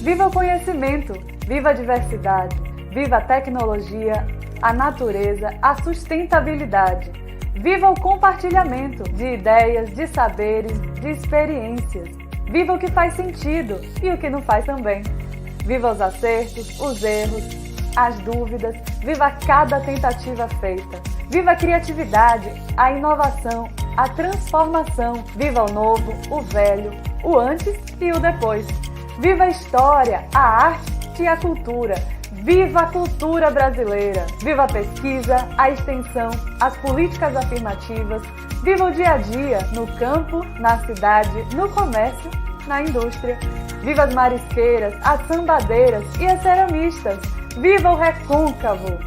Viva o conhecimento, viva a diversidade, viva a tecnologia, a natureza, a sustentabilidade. Viva o compartilhamento de ideias, de saberes, de experiências. Viva o que faz sentido e o que não faz também. Viva os acertos, os erros, as dúvidas. Viva cada tentativa feita. Viva a criatividade, a inovação, a transformação. Viva o novo, o velho, o antes e o depois. Viva a história, a arte e a cultura. Viva a cultura brasileira! Viva a pesquisa, a extensão, as políticas afirmativas. Viva o dia a dia, no campo, na cidade, no comércio, na indústria. Viva as marisqueiras, as sambadeiras e as ceramistas. Viva o Recôncavo!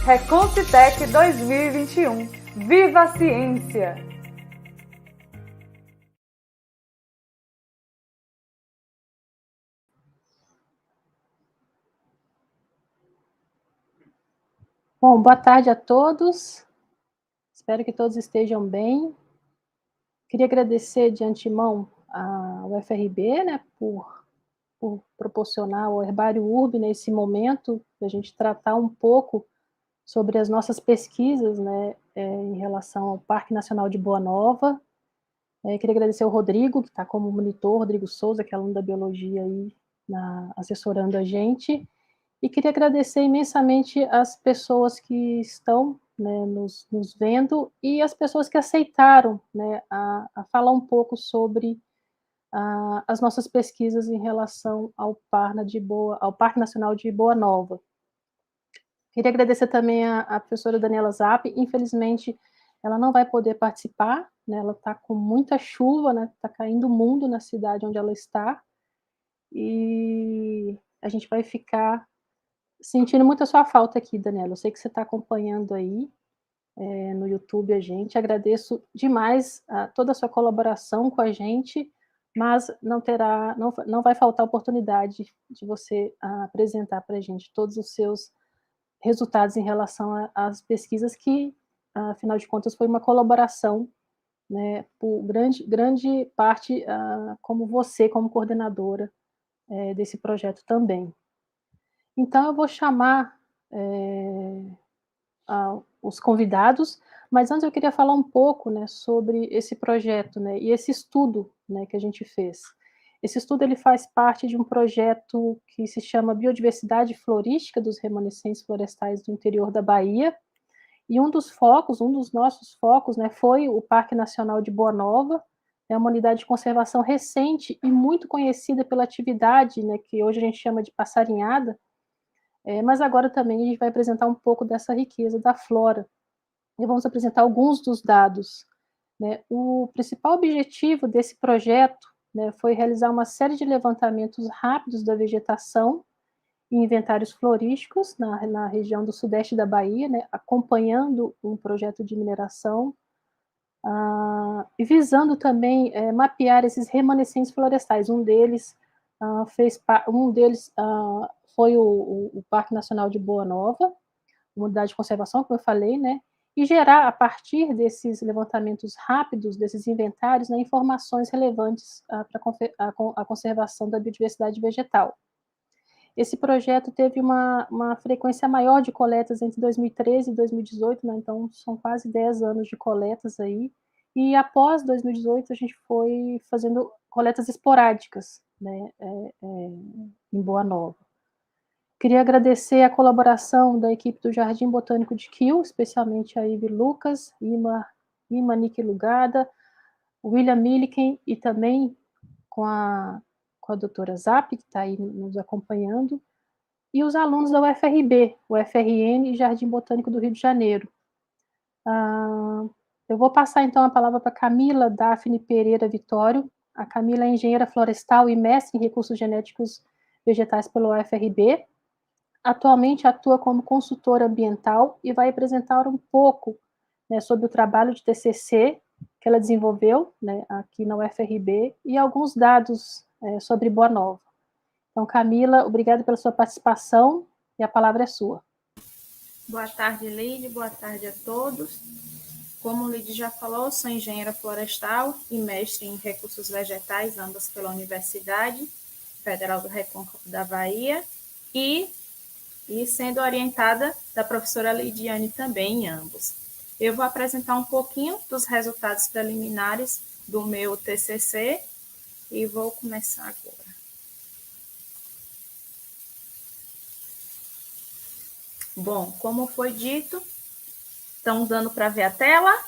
Reconcitec 2021. Viva a ciência! Bom, boa tarde a todos. Espero que todos estejam bem. Queria agradecer de antemão ao UFRB, né, por proporcionar o Herbário Urb nesse momento, para a gente tratar um pouco sobre as nossas pesquisas, né, em relação ao Parque Nacional de Boa Nova. Queria agradecer ao Rodrigo, que está como monitor, Rodrigo Souza, que é aluno da Biologia aí, assessorando a gente. E queria agradecer imensamente as pessoas que estão, né, nos vendo e as pessoas que aceitaram, né, a falar um pouco sobre as nossas pesquisas em relação ao Parque Nacional de Boa Nova. Queria agradecer também a professora Daniela Zapp. Infelizmente, ela não vai poder participar, né, ela está com muita chuva, né, está caindo o mundo na cidade onde ela está, e a gente vai ficar sentindo muito a sua falta aqui, Daniela. Eu sei que você está acompanhando aí no YouTube a gente. Agradeço demais toda a sua colaboração com a gente, mas não vai faltar oportunidade de você apresentar para a gente todos os seus resultados em relação às pesquisas que, afinal de contas, foi uma colaboração, né, por grande parte, como você, como coordenadora desse projeto também. Então, eu vou chamar os convidados, mas antes eu queria falar um pouco, né, sobre esse projeto, né, e esse estudo, né, que a gente fez. Esse estudo ele faz parte de um projeto que se chama Biodiversidade Florística dos Remanescentes Florestais do Interior da Bahia, e um dos nossos focos, né, foi o Parque Nacional de Boa Nova, é uma unidade de conservação recente e muito conhecida pela atividade, né, que hoje a gente chama de passarinhada, mas agora também a gente vai apresentar um pouco dessa riqueza da flora. E vamos apresentar alguns dos dados, né? O principal objetivo desse projeto, né, foi realizar uma série de levantamentos rápidos da vegetação e inventários florísticos na região do sudeste da Bahia, né, acompanhando um projeto de mineração, e visando também mapear esses remanescentes florestais. Um deles foi o Parque Nacional de Boa Nova, uma unidade de conservação, como eu falei, né, e gerar, a partir desses levantamentos rápidos, desses inventários, né, informações relevantes para a conservação da biodiversidade vegetal. Esse projeto teve uma frequência maior de coletas entre 2013 e 2018, né, então são quase 10 anos de coletas aí, e após 2018 a gente foi fazendo coletas esporádicas, né, em Boa Nova. Queria agradecer a colaboração da equipe do Jardim Botânico de Quil, especialmente a Ivy Lucas, Ima Nick Lugada, William Milliken, e também com a doutora Zapp, que está aí nos acompanhando, e os alunos da UFRB, UFRN e Jardim Botânico do Rio de Janeiro. Eu vou passar então a palavra para Camila Daphne Pereira Vitório. A Camila é engenheira florestal e mestre em recursos genéticos vegetais pelo UFRB. Atualmente atua como consultora ambiental e vai apresentar um pouco, né, sobre o trabalho de TCC que ela desenvolveu, né, aqui na UFRB, e alguns dados sobre Boa Nova. Então, Camila, obrigada pela sua participação e a palavra é sua. Boa tarde, Leide, boa tarde a todos. como o Lidy já falou, sou engenheira florestal e mestre em recursos vegetais, ambas pela Universidade Federal do Recôncavo da Bahia, e sendo orientada da professora Lidiane também em ambos. Eu vou apresentar um pouquinho dos resultados preliminares do meu TCC e vou começar agora. Bom, como foi dito, estão dando para ver a tela?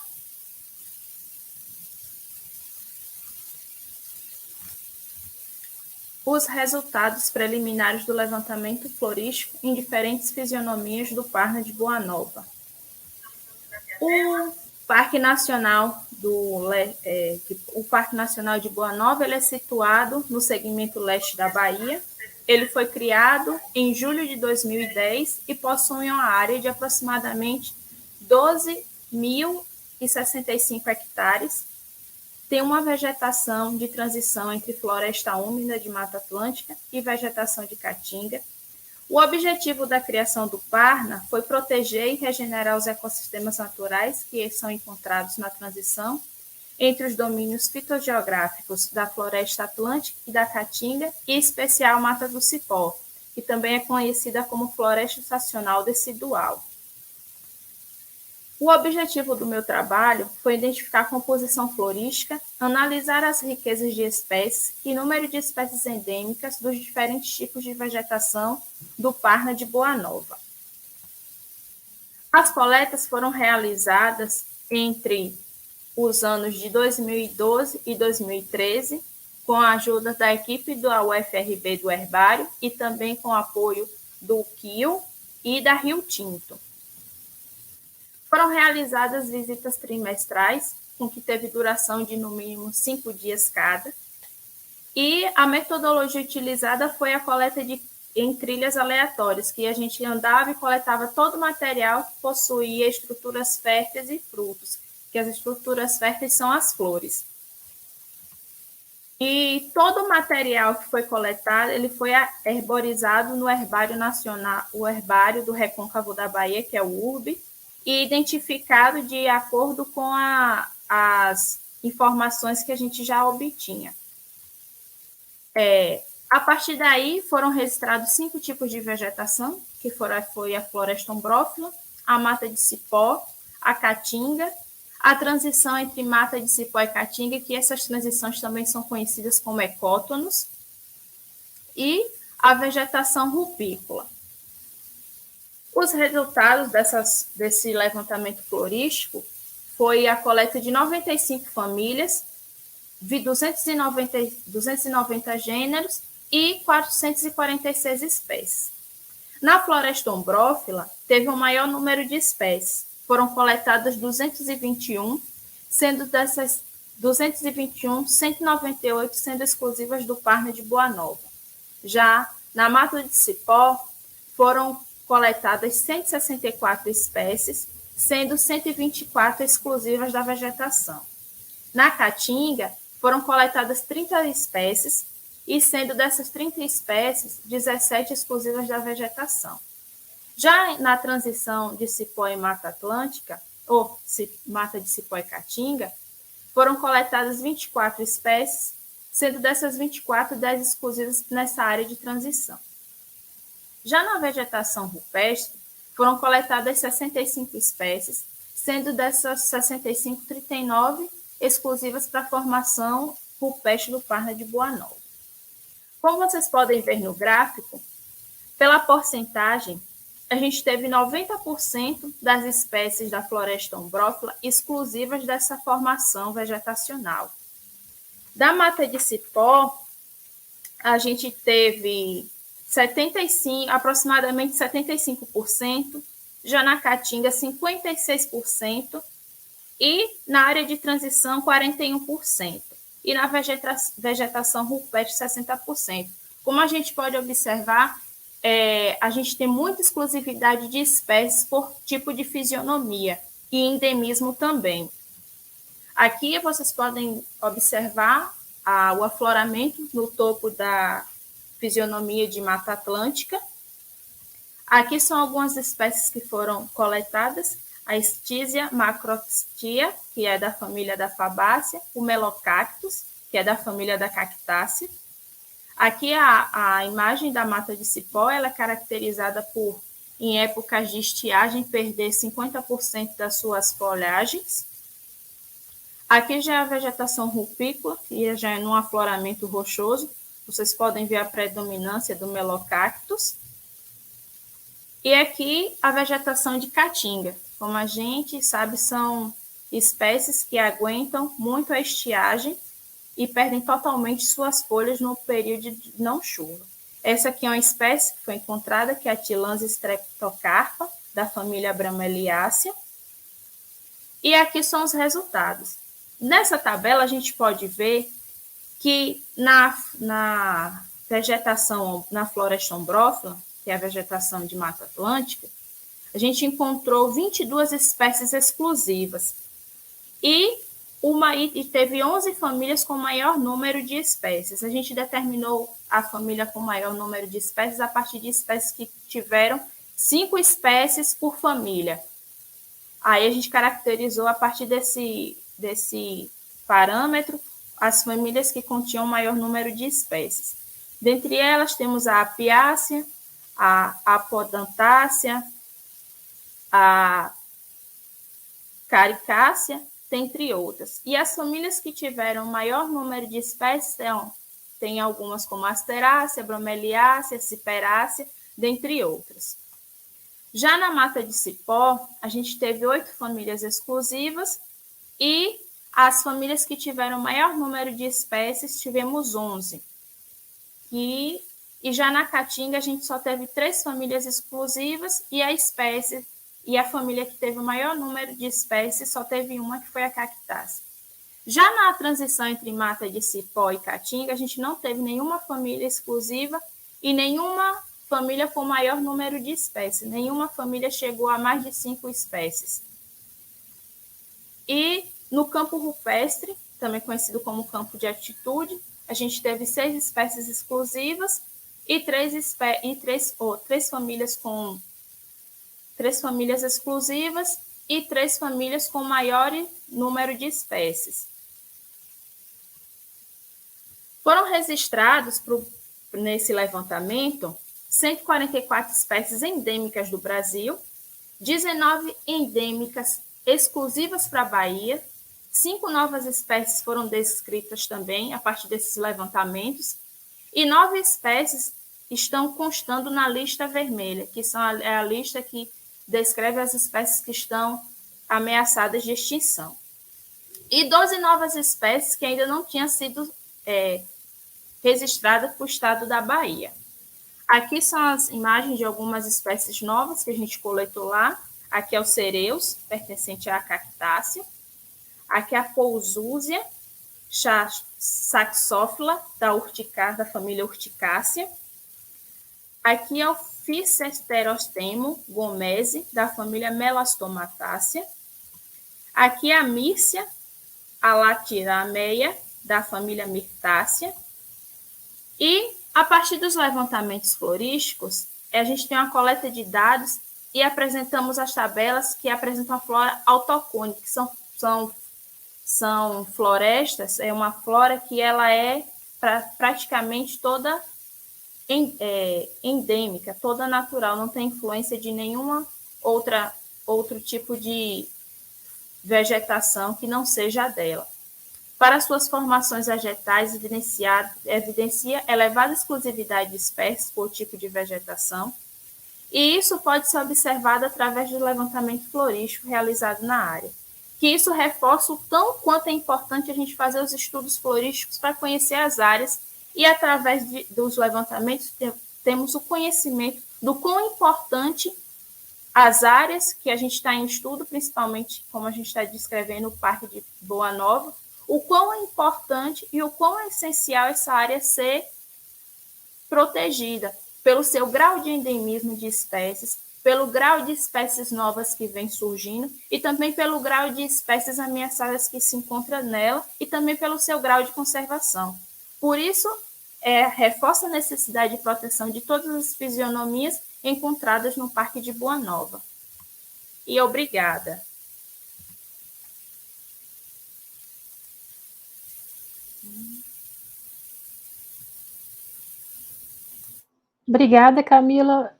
Os resultados preliminares do levantamento florístico em diferentes fisionomias do Parna de Boa Nova. O Parque Nacional de Boa Nova ele é situado no segmento leste da Bahia. Ele foi criado em julho de 2010 e possui uma área de aproximadamente 12.065 hectares. Tem uma vegetação de transição entre floresta úmida de Mata Atlântica e vegetação de caatinga. O objetivo da criação do Parna foi proteger e regenerar os ecossistemas naturais que são encontrados na transição entre os domínios fitogeográficos da floresta atlântica e da caatinga, e em especial Mata do Cipó, que também é conhecida como floresta estacional decidual. O objetivo do meu trabalho foi identificar a composição florística, analisar as riquezas de espécies e número de espécies endêmicas dos diferentes tipos de vegetação do Parna de Boa Nova. As coletas foram realizadas entre os anos de 2012 e 2013, com a ajuda da equipe da UFRB do Herbário e também com o apoio do CIO e da Rio Tinto. Foram realizadas visitas trimestrais, com que teve duração de no mínimo 5 dias cada, e a metodologia utilizada foi a coleta em trilhas aleatórias, que a gente andava e coletava todo o material que possuía estruturas férteis e frutos, que as estruturas férteis são as flores. E todo o material que foi coletado, ele foi herborizado no Herbário Nacional, o Herbário do Recôncavo da Bahia, que é o URB, e identificado de acordo com as informações que a gente já obtinha. A partir daí, foram registrados 5 tipos de vegetação, que foi a floresta ombrófila, a mata de cipó, a caatinga, a transição entre mata de cipó e caatinga, que essas transições também são conhecidas como ecótonos, e a vegetação rupícola. Os resultados desse levantamento florístico foi a coleta de 95 famílias, de 290 gêneros e 446 espécies. Na floresta ombrófila, teve um maior número de espécies. Foram coletadas 221, sendo dessas 221, 198 sendo exclusivas do Parna de Boa Nova. Já na mata de cipó, foram coletadas 164 espécies, sendo 124 exclusivas da vegetação. Na caatinga, foram coletadas 30 espécies, e sendo dessas 30 espécies, 17 exclusivas da vegetação. Já na transição de cipó e mata atlântica, ou mata de cipó e caatinga, foram coletadas 24 espécies, sendo dessas 24, 10 exclusivas nessa área de transição. Já na vegetação rupestre, foram coletadas 65 espécies, sendo dessas 65, 39 exclusivas para a formação rupestre do Parna de Boa Nova. Como vocês podem ver no gráfico, pela porcentagem, a gente teve 90% das espécies da floresta ombrófila exclusivas dessa formação vegetacional. Da mata de cipó, a gente teve aproximadamente 75%, já na caatinga 56% e na área de transição 41%, e na vegetação rupestre 60%. Como a gente pode observar, a gente tem muita exclusividade de espécies por tipo de fisionomia e endemismo também. Aqui vocês podem observar o afloramento no topo da fisionomia de Mata Atlântica. Aqui são algumas espécies que foram coletadas. a Stisia macropstia, que é da família da Fabácea, o Melocactus, que é da família da Cactácea. Aqui a imagem da mata de cipó, ela é caracterizada por, em épocas de estiagem, perder 50% das suas folhagens. Aqui já é a vegetação rupícola, que já é num afloramento rochoso. Vocês podem ver a predominância do Melocactus. E aqui a vegetação de caatinga. Como a gente sabe, são espécies que aguentam muito a estiagem e perdem totalmente suas folhas no período de não chuva. Essa aqui é uma espécie que foi encontrada, que é a Tillandsia streptocarpa, da família Bromeliaceae. E aqui são os resultados. Nessa tabela, a gente pode ver que na vegetação, na floresta ombrófila, que é a vegetação de Mata Atlântica, a gente encontrou 22 espécies exclusivas e teve 11 famílias com maior número de espécies. A gente determinou a família com maior número de espécies a partir de espécies que tiveram 5 espécies por família. Aí a gente caracterizou a partir desse parâmetro as famílias que continham maior número de espécies. Dentre elas temos a Apiácea, a Apodantácea, a Caricácea, dentre outras. E as famílias que tiveram maior número de espécies tem algumas como Asterácea, Bromeliácea, Ciperácea, dentre outras. Já na mata de cipó, a gente teve 8 famílias exclusivas e as famílias que tiveram maior número de espécies, tivemos 11. E já na caatinga, a gente só teve 3 famílias exclusivas e a família que teve o maior número de espécies só teve uma, que foi a Cactácea. Já na transição entre mata de cipó e caatinga, a gente não teve nenhuma família exclusiva e nenhuma família com maior número de espécies. Nenhuma família chegou a mais de 5 espécies. E no campo rupestre, também conhecido como campo de altitude, a gente teve 6 espécies exclusivas e 3 famílias exclusivas e 3 famílias com maior número de espécies. Foram registrados nesse levantamento 144 espécies endêmicas do Brasil, 19 endêmicas exclusivas para a Bahia, 5 novas espécies foram descritas também a partir desses levantamentos, e 9 espécies estão constando na lista vermelha, que é a lista que descreve as espécies que estão ameaçadas de extinção. E 12 novas espécies que ainda não tinham sido registradas para o estado da Bahia. Aqui são as imagens de algumas espécies novas que a gente coletou lá. Aqui é o Cereus, pertencente à Cactácea. Aqui é a Pousúzia saxófila, da família Urticácea. Aqui é o Physeterostemo gomesi, da família Melastomatácea. Aqui é a Myrcia alatirameia, da família Myrtácea. E, a partir dos levantamentos florísticos, a gente tem uma coleta de dados e apresentamos as tabelas que apresentam a flora autoctônica, que são florestas, é uma flora que ela é praticamente toda endêmica, toda natural, não tem influência de nenhuma outro tipo de vegetação que não seja a dela. Para suas formações vegetais, evidencia elevada exclusividade de espécies por tipo de vegetação, e isso pode ser observado através do levantamento florístico realizado na área. Que isso reforça o tão quanto é importante a gente fazer os estudos florísticos para conhecer as áreas e, através dos levantamentos, temos o conhecimento do quão importante as áreas que a gente está em estudo, principalmente como a gente está descrevendo o Parque de Boa Nova, o quão é importante e o quão é essencial essa área ser protegida pelo seu grau de endemismo de espécies, pelo grau de espécies novas que vem surgindo e também pelo grau de espécies ameaçadas que se encontram nela e também pelo seu grau de conservação. Por isso, reforça a necessidade de proteção de todas as fisionomias encontradas no Parque de Boa Nova. e obrigada. Obrigada, Camila.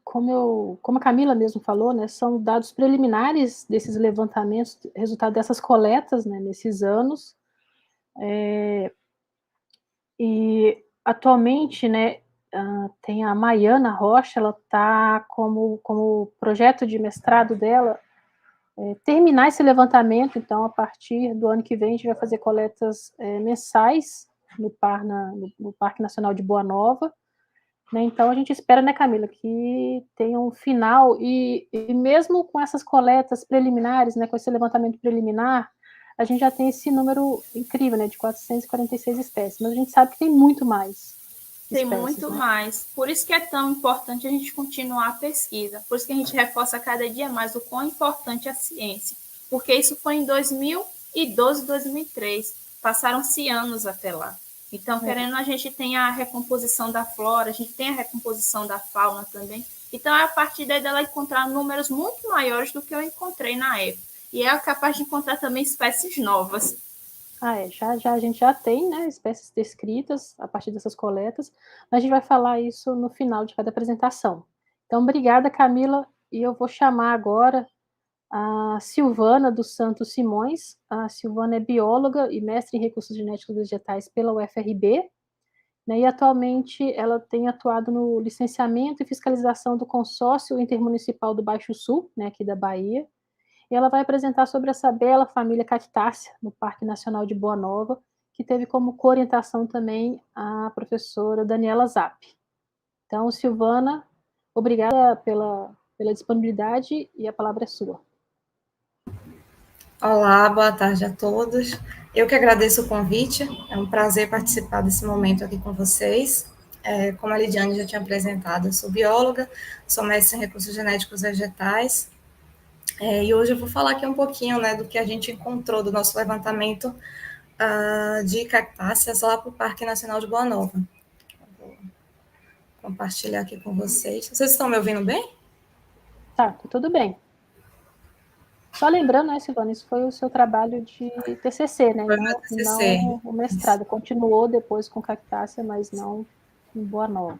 Como a Camila mesmo falou, né, são dados preliminares desses levantamentos, resultado dessas coletas, né, nesses anos. E atualmente, né, tem a Maiana Rocha, ela está como projeto de mestrado dela, terminar esse levantamento. Então, a partir do ano que vem, a gente vai fazer coletas mensais no Parque Nacional de Boa Nova. Né, então, a gente espera, né, Camila, que tenha um final, e mesmo com essas coletas preliminares, né, com esse levantamento preliminar, a gente já tem esse número incrível, né, de 446 espécies, mas a gente sabe que tem muito mais Tem espécies, muito né? mais. Por isso que é tão importante a gente continuar a pesquisa. Por isso que a gente reforça cada dia mais o quão importante é a ciência. Porque isso foi em 2012, 2003. Passaram-se anos até lá. Então, querendo, a gente tem a recomposição da flora, a gente tem a recomposição da fauna também. Então, é a partir daí dela encontrar números muito maiores do que eu encontrei na época. E é capaz de encontrar também espécies novas. Já a gente já tem, né, espécies descritas a partir dessas coletas, mas a gente vai falar isso no final de cada apresentação. Então, obrigada, Camila, e eu vou chamar agora a Silvana dos Santos Simões. A Silvana é bióloga e mestre em recursos genéticos vegetais pela UFRB, né, e atualmente ela tem atuado no licenciamento e fiscalização do Consórcio Intermunicipal do Baixo Sul, né, aqui da Bahia, e ela vai apresentar sobre essa bela família cactácea no Parque Nacional de Boa Nova, que teve como co-orientação também a professora Daniela Zapp. Então, Silvana, obrigada pela disponibilidade, e a palavra é sua. Olá, boa tarde a todos. Eu que agradeço o convite, é um prazer participar desse momento aqui com vocês. Como a Lidiane já tinha apresentado, eu sou bióloga, sou mestre em recursos genéticos vegetais, e hoje eu vou falar aqui um pouquinho, né, do que a gente encontrou do nosso levantamento de cactáceas lá para o Parque Nacional de Boa Nova. Vou compartilhar aqui com vocês. Vocês estão me ouvindo bem? Tá, tudo bem. Só lembrando, né, Silvana, isso foi o seu trabalho de TCC, né? Foi meu TCC. Não o mestrado. Isso. Continuou depois com cactácea, mas não em Boa Nova.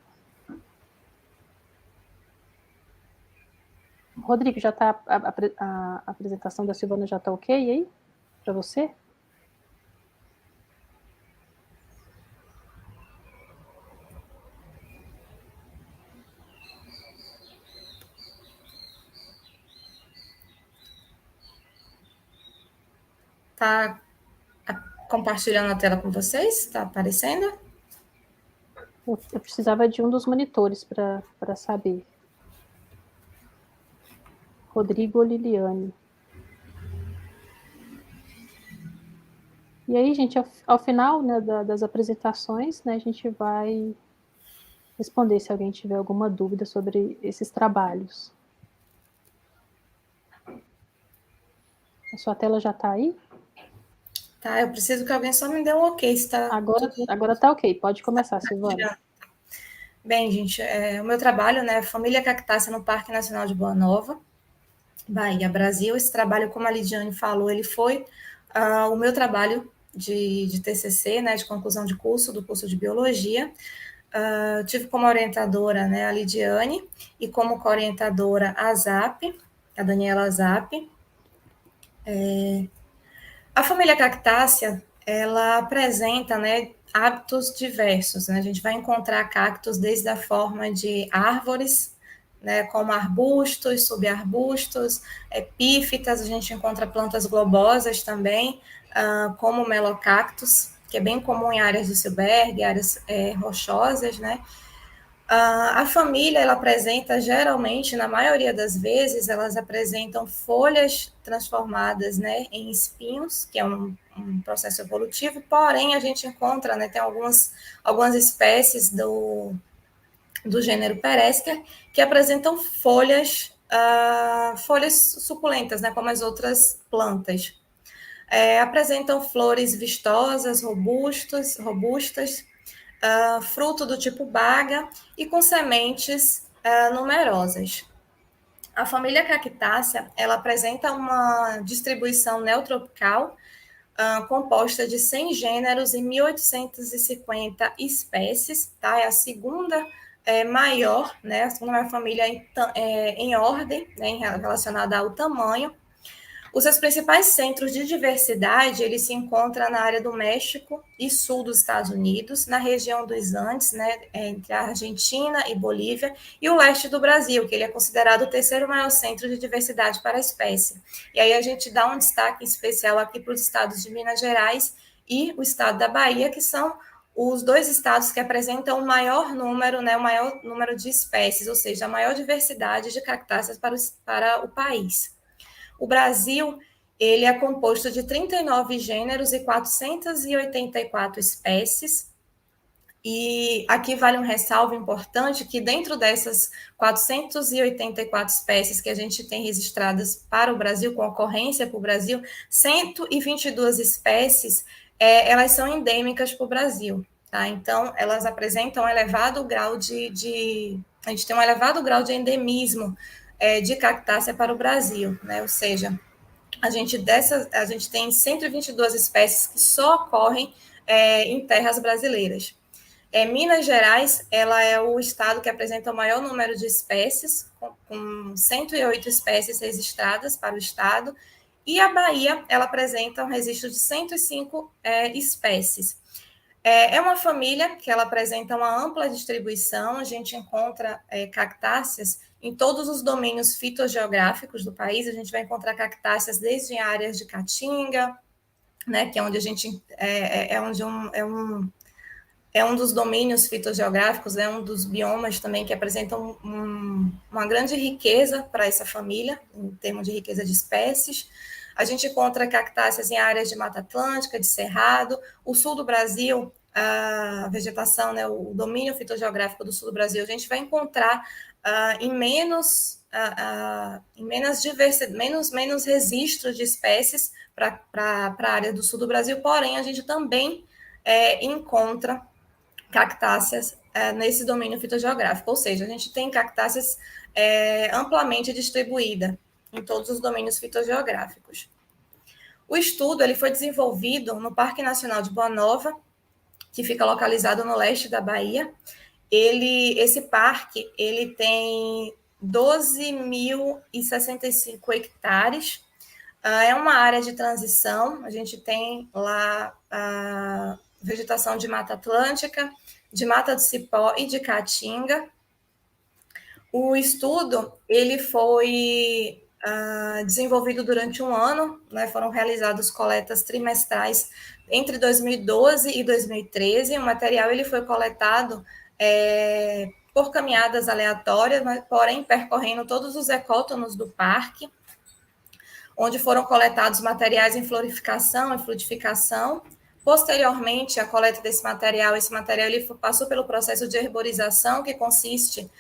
Rodrigo, já está a apresentação da Silvana já está ok aí para você? Tá compartilhando a tela com vocês? Está aparecendo? Eu precisava de um dos monitores para saber. Rodrigo ou Liliane. E aí, gente, ao final, né, das apresentações, né, a gente vai responder se alguém tiver alguma dúvida sobre esses trabalhos. A sua tela já está aí? Tá, eu preciso que alguém só me dê um ok. Se tá agora está ok, pode começar, Silvana. Bem, gente, o meu trabalho, né, Família Cactácea no Parque Nacional de Boa Nova, Bahia, Brasil. Esse trabalho, como a Lidiane falou, ele foi o meu trabalho de TCC, né, de conclusão de curso, do curso de Biologia. Tive como orientadora, né, a Lidiane, e como co-orientadora a Zapp, a Daniela Zapp. A família cactácea, ela apresenta, né, hábitos diversos, né? A gente vai encontrar cactos desde a forma de árvores, né, como arbustos, subarbustos, epífitas, a gente encontra plantas globosas também, como melocactos, que é bem comum em áreas de Silberg, áreas rochosas, né? A família, ela apresenta, geralmente, na maioria das vezes, elas apresentam folhas transformadas, né, em espinhos, que é um processo evolutivo, porém, a gente encontra, né, tem algumas espécies do gênero Peresker que apresentam folhas suculentas, né, como as outras plantas. Apresentam flores vistosas, robustas, fruto do tipo baga e com sementes numerosas. A família Cactácea, ela apresenta uma distribuição neotropical, composta de 100 gêneros e 1.850 espécies, tá? É a segunda maior, né? A segunda maior família em ordem, né? Relacionada ao tamanho. Os seus principais centros de diversidade, eles se encontram na área do México e sul dos Estados Unidos, na região dos Andes, né, entre a Argentina e Bolívia, e o leste do Brasil, que ele é considerado o terceiro maior centro de diversidade para a espécie. E aí a gente dá um destaque especial aqui para os estados de Minas Gerais e o estado da Bahia, que são os dois estados que apresentam o maior número, né, o maior número de espécies, ou seja, a maior diversidade de cactáceas para o país. O Brasil, ele é composto de 39 gêneros e 484 espécies. E aqui vale um ressalvo importante que dentro dessas 484 espécies que a gente tem registradas para o Brasil, com ocorrência para o Brasil, 122 espécies, elas são endêmicas para o Brasil. Tá? Então, elas apresentam um elevado grau a gente tem um elevado grau de endemismo de cactácea para o Brasil, né? Ou seja, a gente tem 122 espécies que só ocorrem em terras brasileiras. Minas Gerais, ela é o estado que apresenta o maior número de espécies, com 108 espécies registradas para o estado, e a Bahia, ela apresenta um registro de 105 espécies. É uma família que ela apresenta uma ampla distribuição, a gente encontra cactáceas em todos os domínios fitogeográficos do país, a gente vai encontrar cactáceas desde áreas de caatinga, né, que é onde a gente é um dos domínios fitogeográficos, é um dos biomas também que apresentam uma grande riqueza para essa família, em termos de riqueza de espécies. A gente encontra cactáceas em áreas de Mata Atlântica, de Cerrado. O sul do Brasil, a vegetação, né, o domínio fitogeográfico do sul do Brasil, a gente vai encontrar em menos registros de espécies para a área do sul do Brasil, porém, a gente também encontra cactáceas nesse domínio fitogeográfico, ou seja, a gente tem cactáceas amplamente distribuídas em todos os domínios fitogeográficos. O estudo ele foi desenvolvido no Parque Nacional de Boa Nova, que fica localizado no leste da Bahia. Esse parque ele tem 12.065 hectares, é uma área de transição, a gente tem lá a vegetação de Mata Atlântica, de Mata do Cipó e de Caatinga. O estudo ele foi desenvolvido durante um ano, né, foram realizadas coletas trimestrais entre 2012 e 2013. O material ele foi coletado por caminhadas aleatórias, mas, porém percorrendo todos os ecótonos do parque, onde foram coletados materiais em florificação e frutificação. Posteriormente, a coleta desse material, esse material ele passou pelo processo de herborização, que consiste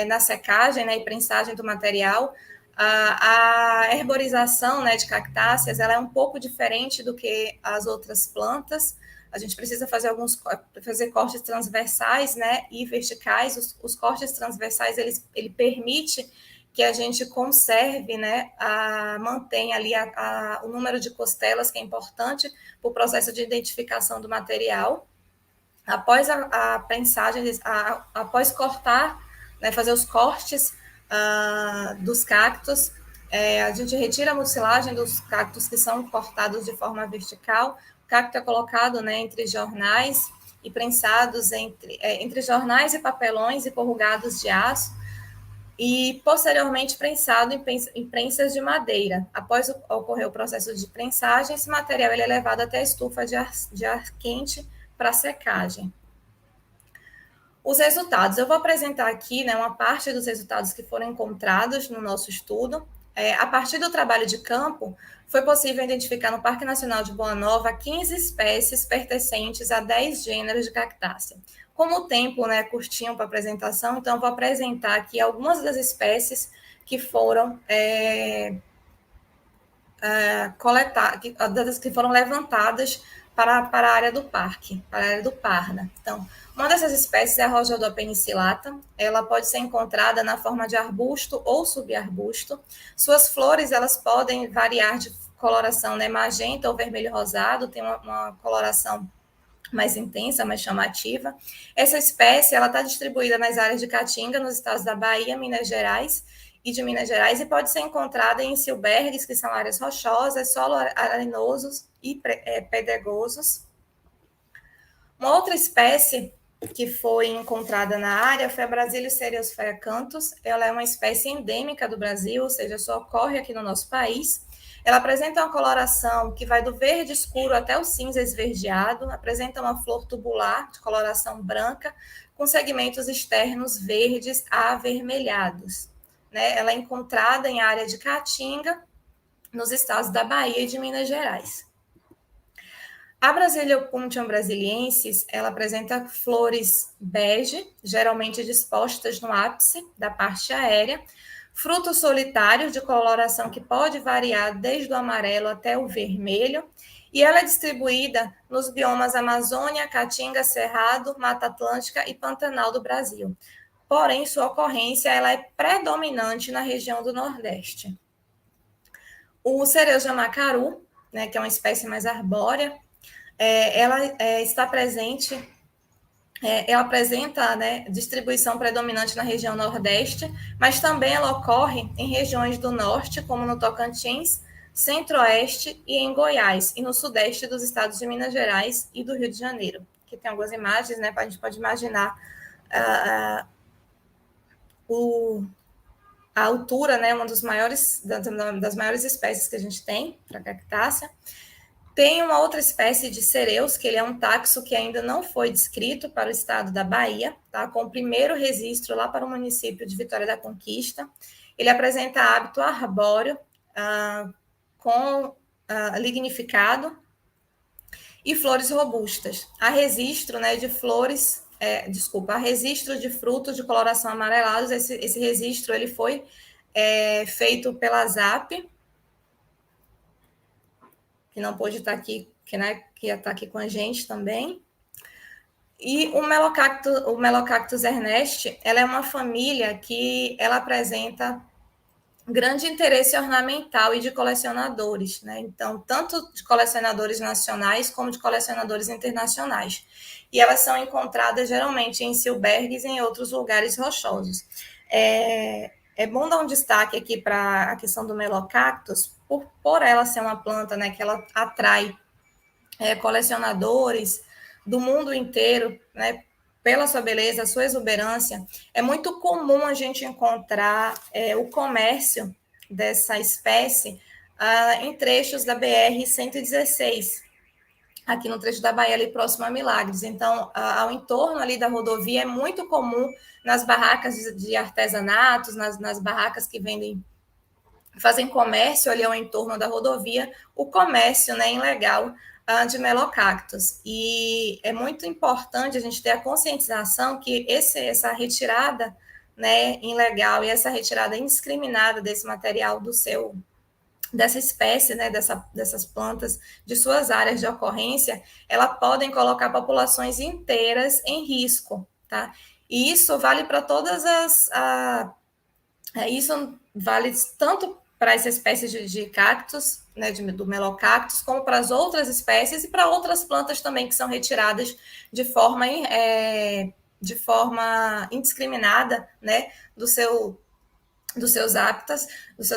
na secagem, né, e prensagem do material. A herborização, né, de cactáceas, ela é um pouco diferente do que as outras plantas. A gente precisa fazer cortes transversais, né, e verticais. Os cortes transversais, ele permite que a gente conserve, né, mantenha ali o número de costelas, que é importante para o processo de identificação do material. Após a prensagem, após cortar, né, fazer os cortes dos cactos, a gente retira a mucilagem dos cactos que são cortados de forma vertical. O cacto é colocado, né, entre jornais e prensados entre jornais e papelões e corrugados de aço, e posteriormente prensado em prensas de madeira. Após ocorrer o processo de prensagem, esse material ele é levado até a estufa de ar quente para secagem. Os resultados, eu vou apresentar aqui, né, uma parte dos resultados que foram encontrados no nosso estudo. A partir do trabalho de campo, foi possível identificar no Parque Nacional de Boa Nova 15 espécies pertencentes a 10 gêneros de cactácea. Como o tempo, né, curtinho para apresentação, então eu vou apresentar aqui algumas das espécies que foram coletadas, que foram levantadas para a área do parque, para a área do Parna. Então, uma dessas espécies é a Rhododoa penicillata. Ela pode ser encontrada na forma de arbusto ou subarbusto. Suas flores, elas podem variar de coloração, né, magenta ou vermelho rosado, tem uma coloração mais intensa, mais chamativa. Essa espécie, ela está distribuída nas áreas de Caatinga, nos estados da Bahia, Minas Gerais, e pode ser encontrada em silbergues, que são áreas rochosas, solo arenosos e pedregosos. Uma outra espécie que foi encontrada na área foi a Brasília cereus-feacanthus. Ela é uma espécie endêmica do Brasil, ou seja, só ocorre aqui no nosso país. Ela apresenta uma coloração que vai do verde escuro até o cinza esverdeado, apresenta uma flor tubular de coloração branca, com segmentos externos verdes a avermelhados. Né? Ela é encontrada em área de Caatinga, nos estados da Bahia e de Minas Gerais. A Brasiliopuntium brasiliensis, ela apresenta flores bege, geralmente dispostas no ápice da parte aérea, frutos solitários de coloração que pode variar desde o amarelo até o vermelho, e ela é distribuída nos biomas Amazônia, Caatinga, Cerrado, Mata Atlântica e Pantanal do Brasil. Porém, sua ocorrência ela é predominante na região do Nordeste. O Cereus jamacaru, né, que é uma espécie mais arbórea, ela está presente, ela apresenta, né, distribuição predominante na região Nordeste, mas também ela ocorre em regiões do Norte, como no Tocantins, Centro-Oeste e em Goiás, e no Sudeste dos estados de Minas Gerais e do Rio de Janeiro. Aqui tem algumas imagens, né, a gente pode imaginar a altura, né, uma das maiores espécies que a gente tem para cactácea. Tem uma outra espécie de cereus, que ele é um taxo que ainda não foi descrito para o estado da Bahia, tá? Com o primeiro registro lá para o município de Vitória da Conquista. Ele apresenta hábito arbóreo, com lignificado e flores robustas. Há registro, né, de flores, há registro de frutos de coloração amarelados. Esse registro ele foi feito pela ZAP, que não pôde estar aqui, que ia estar aqui com a gente também. E o Melocactus ernesti, ela é uma família que ela apresenta grande interesse ornamental e de colecionadores, né? Então, tanto de colecionadores nacionais como de colecionadores internacionais. E elas são encontradas geralmente em silbergues e em outros lugares rochosos. É bom dar um destaque aqui para a questão do Melocactus, por ela ser uma planta, né, que ela atrai colecionadores do mundo inteiro, né, pela sua beleza, sua exuberância. É muito comum a gente encontrar o comércio dessa espécie em trechos da BR-116, aqui no trecho da Bahia, ali próximo a Milagres. Então, ao entorno ali da rodovia, é muito comum nas barracas de artesanatos, nas barracas que fazem comércio ali ao entorno da rodovia, o comércio, né, ilegal de Melocactus. E é muito importante a gente ter a conscientização que essa retirada, né, ilegal e essa retirada indiscriminada desse material dessa espécie, né, dessas plantas, de suas áreas de ocorrência, elas podem colocar populações inteiras em risco, tá? E isso vale para todas isso vale tanto para essa espécie de cactos, né, do Melocactus, como para as outras espécies e para outras plantas também que são retiradas de forma indiscriminada, né, dos seus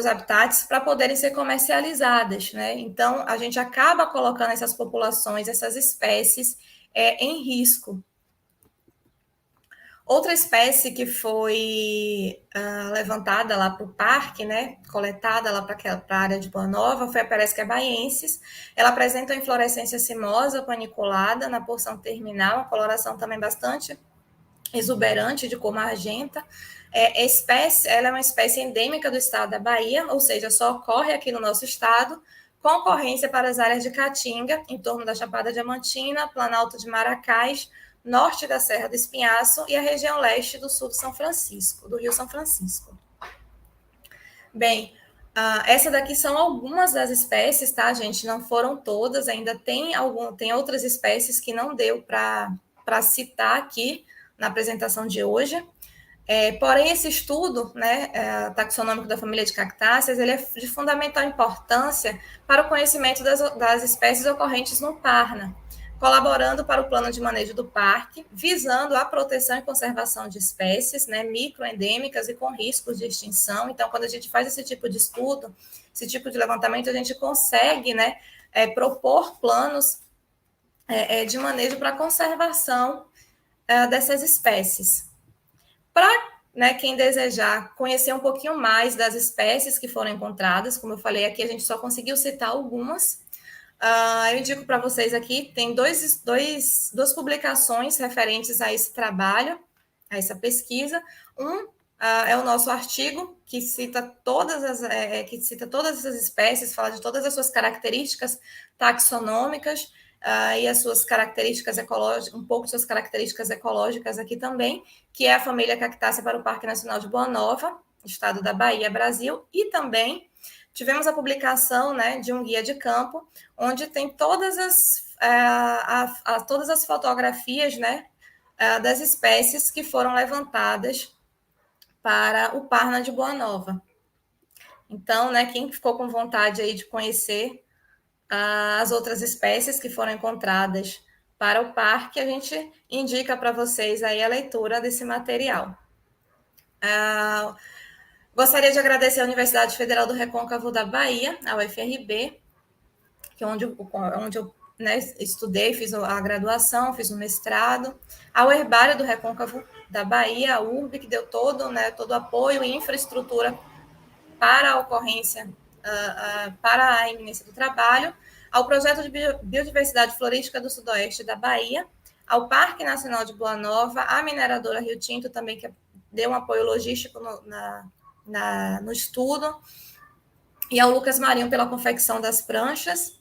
habitats para poderem ser comercializadas, né? Então, a gente acaba colocando essas populações, essas espécies em risco. Outra espécie que foi levantada lá para o parque, né, coletada lá para a área de Boa Nova, foi a Pereskia baiensis. Ela apresenta uma inflorescência cimosa, paniculada, na porção terminal, uma coloração também bastante exuberante, de cor magenta. Ela é uma espécie endêmica do estado da Bahia, ou seja, só ocorre aqui no nosso estado, com ocorrência para as áreas de Caatinga, em torno da Chapada Diamantina, Planalto de Maracás, norte da Serra do Espinhaço e a região leste do sul de São Francisco, do Rio São Francisco. Bem, Essa daqui são algumas das espécies, tá, gente? Não foram todas, ainda tem outras espécies que não deu para citar aqui na apresentação de hoje. Porém, esse estudo, né, taxonômico da família de cactáceas, ele é de fundamental importância para o conhecimento das espécies ocorrentes no Parna, colaborando para o plano de manejo do parque, visando a proteção e conservação de espécies, né, microendêmicas e com riscos de extinção. Então, quando a gente faz esse tipo de estudo, esse tipo de levantamento, a gente consegue, né, propor planos de manejo para a conservação dessas espécies. Para, né, quem desejar conhecer um pouquinho mais das espécies que foram encontradas, como eu falei aqui, a gente só conseguiu citar algumas. Eu indico para vocês aqui, tem duas publicações referentes a esse trabalho, a essa pesquisa. É o nosso artigo, que cita todas essas espécies, fala de todas as suas características taxonômicas, e as suas características ecológicas, um pouco de suas características ecológicas aqui também, que é a família cactácea para o Parque Nacional de Boa Nova, estado da Bahia, Brasil, e também tivemos a publicação, né, de um guia de campo, onde tem todas as fotografias, né, das espécies que foram levantadas para o Parna de Boa Nova. Então, né, quem ficou com vontade aí de conhecer as outras espécies que foram encontradas para o parque, a gente indica para vocês aí a leitura desse material. Gostaria de agradecer à Universidade Federal do Recôncavo da Bahia, a UFRB, que é onde eu, né, estudei, fiz a graduação, fiz o mestrado, ao Herbário do Recôncavo da Bahia, a URB, que deu todo, né, todo apoio e infraestrutura para a ocorrência, para a iminência do trabalho, ao Projeto de Biodiversidade Florística do Sudoeste da Bahia, ao Parque Nacional de Boa Nova, à mineradora Rio Tinto também, que deu um apoio logístico no estudo, e ao Lucas Marinho pela confecção das pranchas.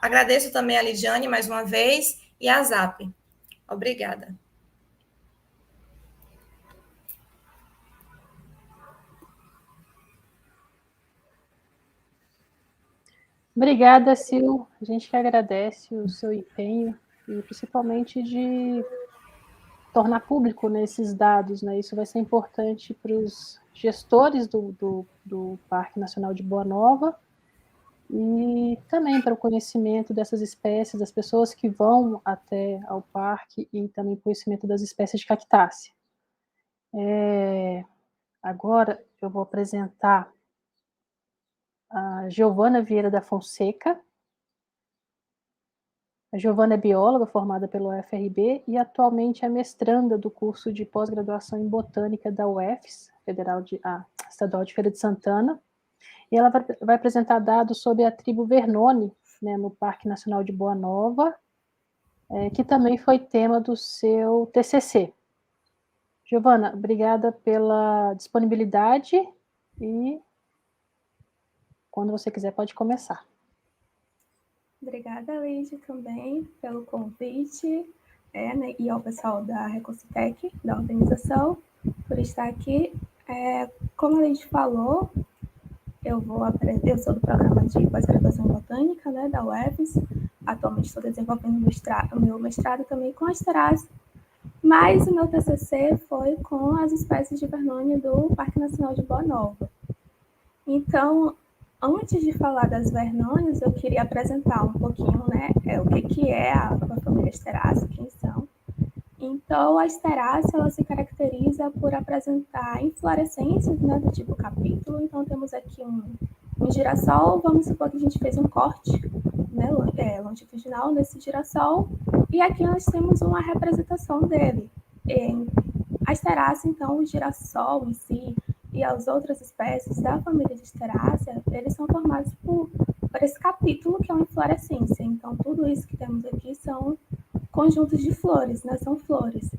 Agradeço também a Lidiane mais uma vez e a ZAP. Obrigada. Obrigada, Sil. A gente que agradece o seu empenho e principalmente de tornar público, né, esses dados, né? Isso vai ser importante para os gestores do Parque Nacional de Boa Nova e também para o conhecimento dessas espécies, das pessoas que vão até ao parque e também conhecimento das espécies de cactácea. Agora eu vou apresentar a Giovana Vieira da Fonseca. A Giovana é bióloga formada pelo UFRB e atualmente é mestranda do curso de pós-graduação em botânica da UFES, Estadual de Feira de Santana. E ela vai apresentar dados sobre a tribo Vernone, né, no Parque Nacional de Boa Nova, que também foi tema do seu TCC. Giovana, obrigada pela disponibilidade e quando você quiser pode começar. Obrigada, Lídia, também pelo convite, né, e ao pessoal da Recocitec, da organização, por estar aqui. Como a Lídia falou, eu sou do programa de pós-graduação em botânica, né, da UFES. Atualmente estou desenvolvendo o meu mestrado também com asteráceas, mas o meu TCC foi com as espécies de Vernônia do Parque Nacional de Boa Nova. Então, antes de falar das Vernônias, eu queria apresentar um pouquinho, né, o que é a família Asterácea, quem são. Então, a Asterácea, ela se caracteriza por apresentar inflorescências, né, do tipo capítulo. Então, temos aqui um girassol, vamos supor que a gente fez um corte, né, longitudinal nesse girassol, e aqui nós temos uma representação dele. A Asterácea, então, o girassol em si, e as outras espécies da família de Asterácea, eles são formados por esse capítulo, que é uma inflorescência. Então, tudo isso que temos aqui são conjuntos de flores, né? São flores,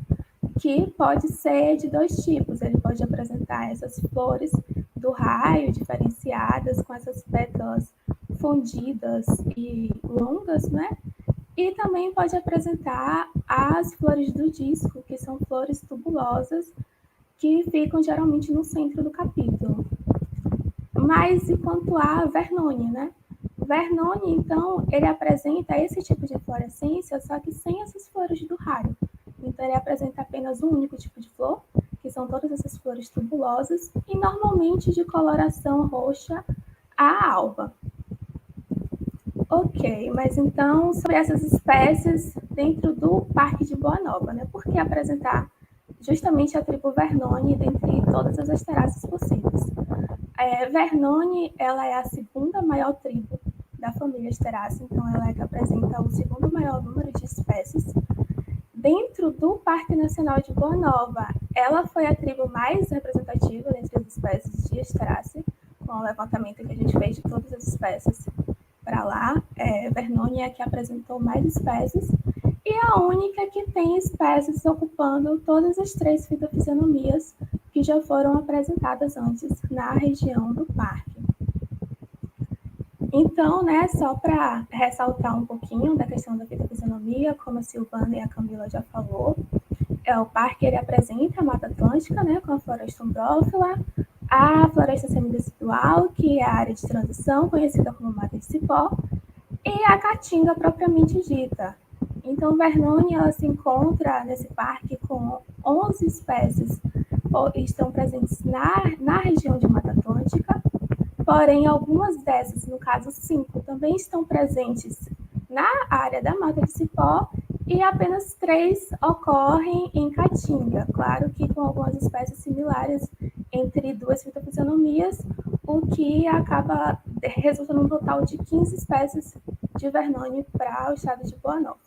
que pode ser de dois tipos. Ele pode apresentar essas flores do raio, diferenciadas, com essas pétalas fundidas e longas, né? E também pode apresentar as flores do disco, que são flores tubulosas, que ficam geralmente no centro do capítulo. Mas enquanto a Vernonia, né? Vernonia, então, ele apresenta esse tipo de inflorescência, só que sem essas flores do raio. Então, ele apresenta apenas um único tipo de flor, que são todas essas flores tubulosas, e normalmente de coloração roxa a alva. Ok, mas então, sobre essas espécies dentro do Parque de Boa Nova, né? Por que apresentar justamente a tribo Vernonia dentre todas as asteráceas possíveis? Vernonia, ela é a segunda maior tribo da família Asterácea, então ela é que apresenta o segundo maior número de espécies. Dentro do Parque Nacional de Boa Nova, ela foi a tribo mais representativa dentre as espécies de Asterácea, com o levantamento que a gente fez de todas as espécies para lá. Vernonia é a que apresentou mais espécies e a única que tem espécies ocupando todas as 3 fitofisionomias que já foram apresentadas antes na região do parque. Então, né, só para ressaltar um pouquinho da questão da fitofisionomia, como a Silvana e a Camila já falou, o parque ele apresenta a Mata Atlântica, né, com a floresta umbrófila, a floresta semidecidual, que é a área de transição, conhecida como mata de cipó, e a caatinga propriamente dita. Então, Vernonia ela se encontra nesse parque com 11 espécies que estão presentes na região de Mata Atlântica, porém, algumas dessas, no caso 5, também estão presentes na área da mata de cipó e apenas 3 ocorrem em caatinga. Claro que com algumas espécies similares entre 2 fitofisionomias, o que acaba resultando num total de 15 espécies de Vernonia para o estado de Boa Nova.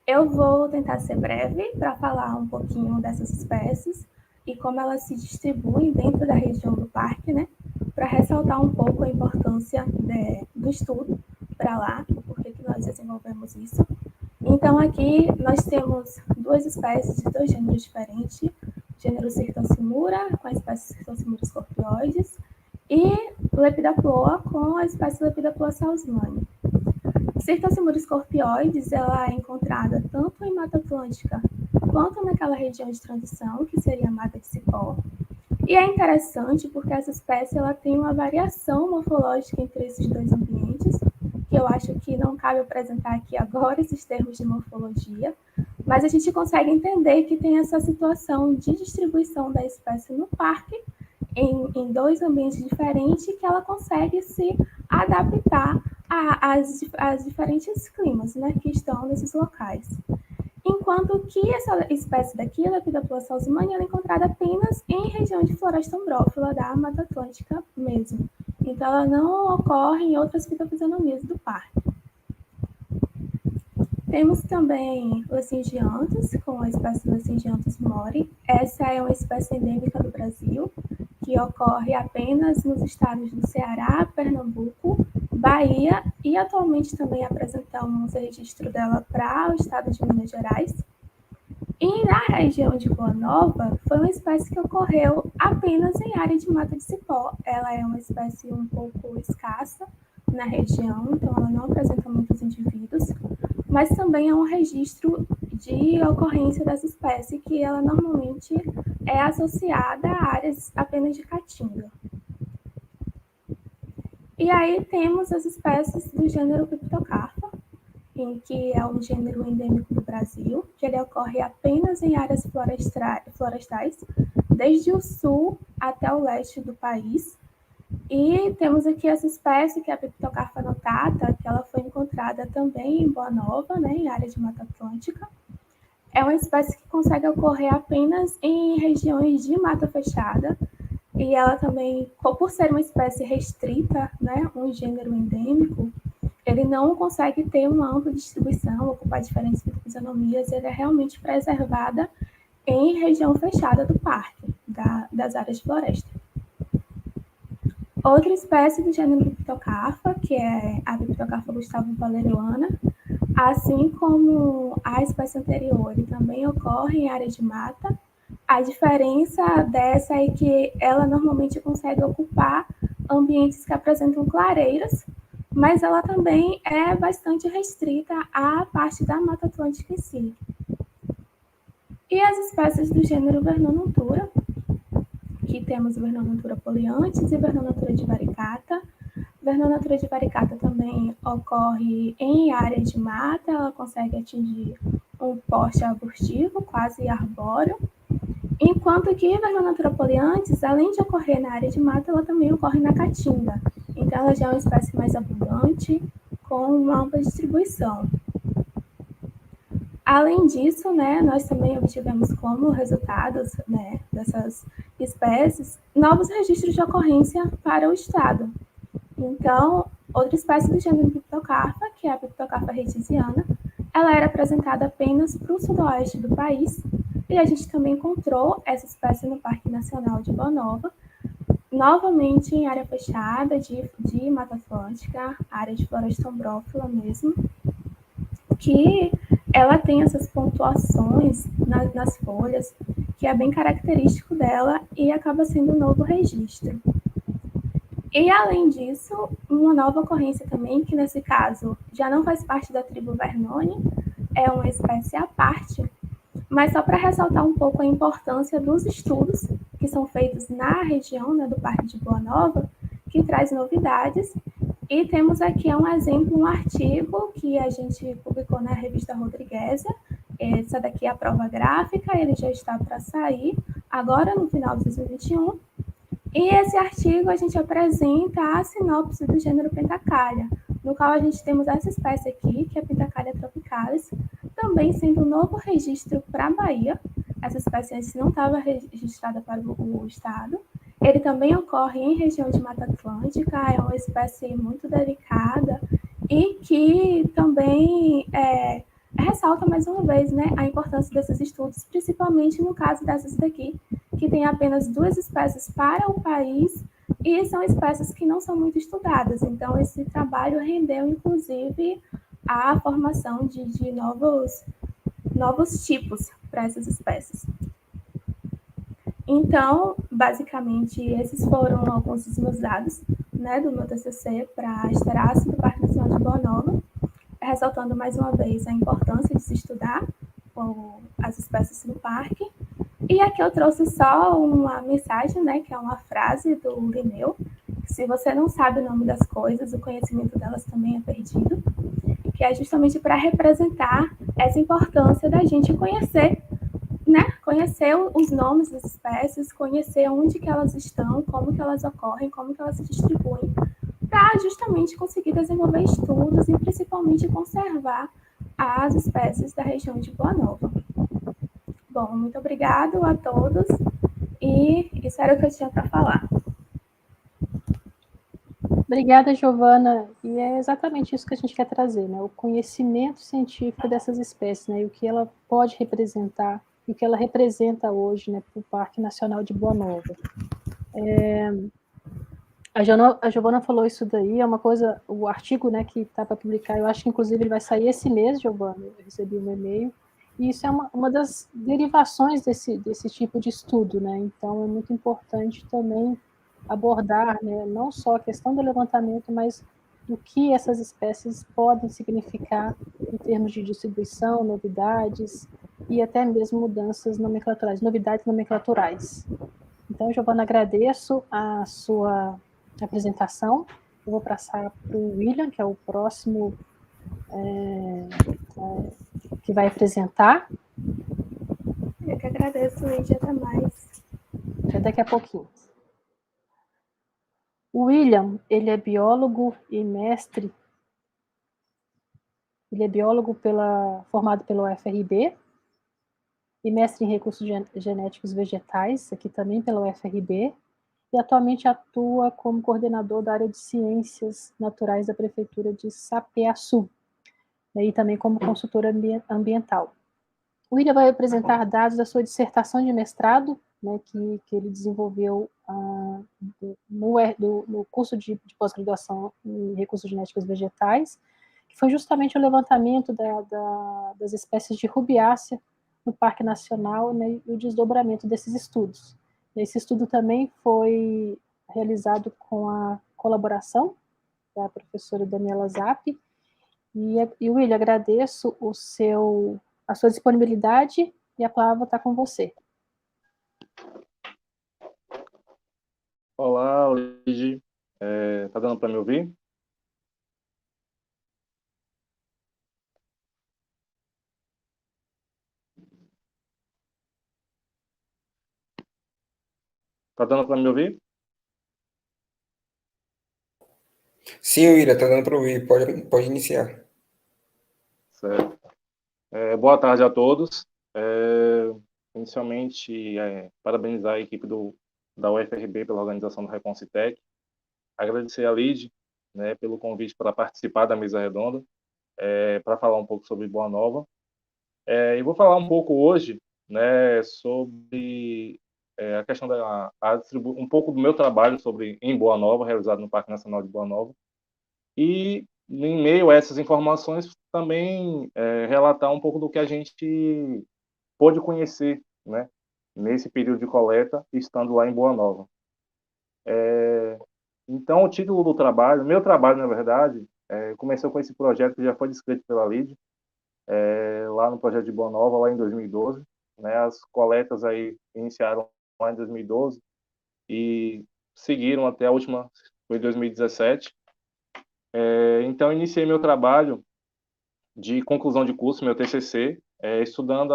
Eu vou tentar ser breve para falar um pouquinho dessas espécies e como elas se distribuem dentro da região do parque, né? Para ressaltar um pouco a importância do estudo para lá, por que nós desenvolvemos isso. Então, aqui nós temos 2 espécies de 2 gêneros diferentes, o gênero Cirtossimura, com a espécie Cirtossimura scorpioides, e Lepidoploa, com a espécie Lepidoploa salzmani. Cirtossimura scorpioides ela é encontrada tanto em Mata Atlântica quanto naquela região de transição, que seria a Mata de Cipó. E é interessante porque essa espécie ela tem uma variação morfológica entre esses 2 ambientes, que eu acho que não cabe apresentar aqui agora esses termos de morfologia, mas a gente consegue entender que tem essa situação de distribuição da espécie no parque, em 2 ambientes diferentes, que ela consegue se adaptar às diferentes climas, né, que estão nesses locais. Enquanto que essa espécie daqui, a Lepidoploa salzmani, ela é encontrada apenas em região de floresta umbrófila da Mata Atlântica mesmo. Então, ela não ocorre em outras fitofisionomias do parque. Temos também Lecingianthus, com a espécie Lecingianthus mori. Essa é uma espécie endêmica do Brasil, que ocorre apenas nos estados do Ceará, Pernambuco, Bahia, e atualmente também apresentamos registro dela para o estado de Minas Gerais. E na região de Boa Nova, foi uma espécie que ocorreu apenas em área de mata de cipó. Ela é uma espécie um pouco escassa na região, então ela não apresenta muitos indivíduos, mas também é um registro de ocorrência dessa espécie, que ela normalmente é associada a áreas apenas de caatinga. E aí temos as espécies do gênero Cryptocarpa, que é um gênero endêmico do Brasil, que ele ocorre apenas em áreas florestais, desde o sul até o leste do país. E temos aqui essa espécie, que é a Cryptocarpa notata, que ela foi encontrada também em Boa Nova, né, em área de Mata Atlântica. É uma espécie que consegue ocorrer apenas em regiões de mata fechada, e ela também, por ser uma espécie restrita, né, um gênero endêmico, ele não consegue ter uma ampla distribuição, ocupar diferentes fitofisionomias, ele é realmente preservada em região fechada do parque, das áreas de floresta. Outra espécie do gênero Cryptocarpa, que é a Cryptocarpa gustavo-valeriana, assim como a espécie anterior, ele também ocorre em área de mata. A diferença dessa é que ela normalmente consegue ocupar ambientes que apresentam clareiras, mas ela também é bastante restrita à parte da Mata Atlântica em si. E as espécies do gênero Vernonantura, que aqui temos Vernonatura poliantes e Vernonatura divaricata. Vernonatura divaricata também ocorre em área de mata, ela consegue atingir um porte arbustivo, quase arbóreo, enquanto que Vernonatura poliantes, além de ocorrer na área de mata, ela também ocorre na caatinga. Então, ela já é uma espécie mais abundante, com uma ampla distribuição. Além disso, né, nós também obtivemos como resultados, né, dessas espécies novos registros de ocorrência para o estado. Então, outra espécie do gênero Piptocarpa, que é a Piptocarpa reitesiana, ela era apresentada apenas para o sudoeste do país, e a gente também encontrou essa espécie no Parque Nacional de Boa Nova, novamente em área fechada de Mata Atlântica, área de floresta ombrófila mesmo, que ela tem essas pontuações nas folhas, que é bem característico dela e acaba sendo um novo registro. E, além disso, uma nova ocorrência também, que nesse caso já não faz parte da tribo Vernoni, é uma espécie à parte, mas só para ressaltar um pouco a importância dos estudos que são feitos na região, né, do Parque de Boa Nova, que traz novidades. E temos aqui um exemplo, um artigo que a gente publicou na revista Rodriguesia. Essa daqui é a prova gráfica, ele já está para sair agora no final de 2021. E esse artigo a gente apresenta a sinopse do gênero Pentacalha, no qual a gente temos essa espécie aqui, que é a Pentacalha tropicalis, também sendo um novo registro para a Bahia. Essa espécie antes não estava registrada para o estado. Ele também ocorre em região de Mata Atlântica, é uma espécie muito delicada e que também ressalta mais uma vez, né, a importância desses estudos, principalmente no caso dessas daqui, que tem apenas 2 espécies para o país e são espécies que não são muito estudadas. Então, esse trabalho rendeu, inclusive, a formação de novos tipos para essas espécies. Então, basicamente, esses foram alguns dos meus dados, né, do meu TCC para a Asterácea do Parque Nacional de Boa Nova, ressaltando mais uma vez a importância de se estudar as espécies no parque. E aqui eu trouxe só uma mensagem, né, que é uma frase do Linneu, que se você não sabe o nome das coisas, o conhecimento delas também é perdido, que é justamente para representar essa importância da gente conhecer, né, conhecer os nomes das espécies, conhecer onde que elas estão, como que elas ocorrem, como que elas se distribuem, para justamente conseguir desenvolver estudos e principalmente conservar as espécies da região de Boa Nova. Bom, muito obrigado a todos e isso era o que eu tinha para falar. Obrigada, Giovana. E é exatamente isso que a gente quer trazer, né? O conhecimento científico dessas espécies, né? E o que ela pode representar, e o que ela representa hoje, né, para o Parque Nacional de Boa Nova. A Giovana falou isso daí, é uma coisa, o artigo, né, que está para publicar, eu acho que inclusive ele vai sair esse mês, Giovana, eu recebi um e-mail, e isso é uma das derivações desse tipo de estudo, né? Então é muito importante também abordar, né, não só a questão do levantamento, mas do que essas espécies podem significar em termos de distribuição, novidades e até mesmo mudanças nomenclaturais, novidades nomenclaturais. Então, Giovana, agradeço a sua apresentação. Eu vou passar para o William, que é o próximo que vai apresentar. Eu que agradeço, Lídia, até mais. Até daqui a pouquinho. O William, ele é biólogo e mestre. Ele é biólogo formado pela UFRB e mestre em recursos genéticos vegetais, aqui também pela UFRB, e atualmente atua como coordenador da área de ciências naturais da Prefeitura de Sapeaçu, e também como consultor ambiental. O William vai apresentar dados da sua dissertação de mestrado, né, que ele desenvolveu no curso de pós-graduação em recursos genéticos vegetais, que foi justamente o levantamento das espécies de rubiácea no Parque Nacional, né, e o desdobramento desses estudos. Esse estudo também foi realizado com a colaboração da professora Daniela Zappi. E William, agradeço a sua disponibilidade e a palavra está com você. Olá, Luigi. Tá dando para me ouvir? Tá dando para me ouvir? Sim, Ira, tá dando para ouvir. Pode iniciar. Certo. Boa tarde a todos. Inicialmente, parabenizar a equipe da UFRB pela organização do Reconcitec. Agradecer a Lid, né, pelo convite para participar da mesa redonda, para falar um pouco sobre Boa Nova. E vou falar um pouco hoje, né, sobre a questão um pouco do meu trabalho em Boa Nova, realizado no Parque Nacional de Boa Nova. E, em meio a essas informações, também relatar um pouco do que a gente pôde conhecer, né, nesse período de coleta, estando lá em Boa Nova. Então, o título do trabalho, meu trabalho, na verdade, começou com esse projeto que já foi descrito pela Lid, lá no projeto de Boa Nova, lá em 2012. Né, as coletas aí iniciaram lá em 2012 e seguiram até a última, foi em 2017. Então, iniciei meu trabalho de conclusão de curso, meu TCC, estudando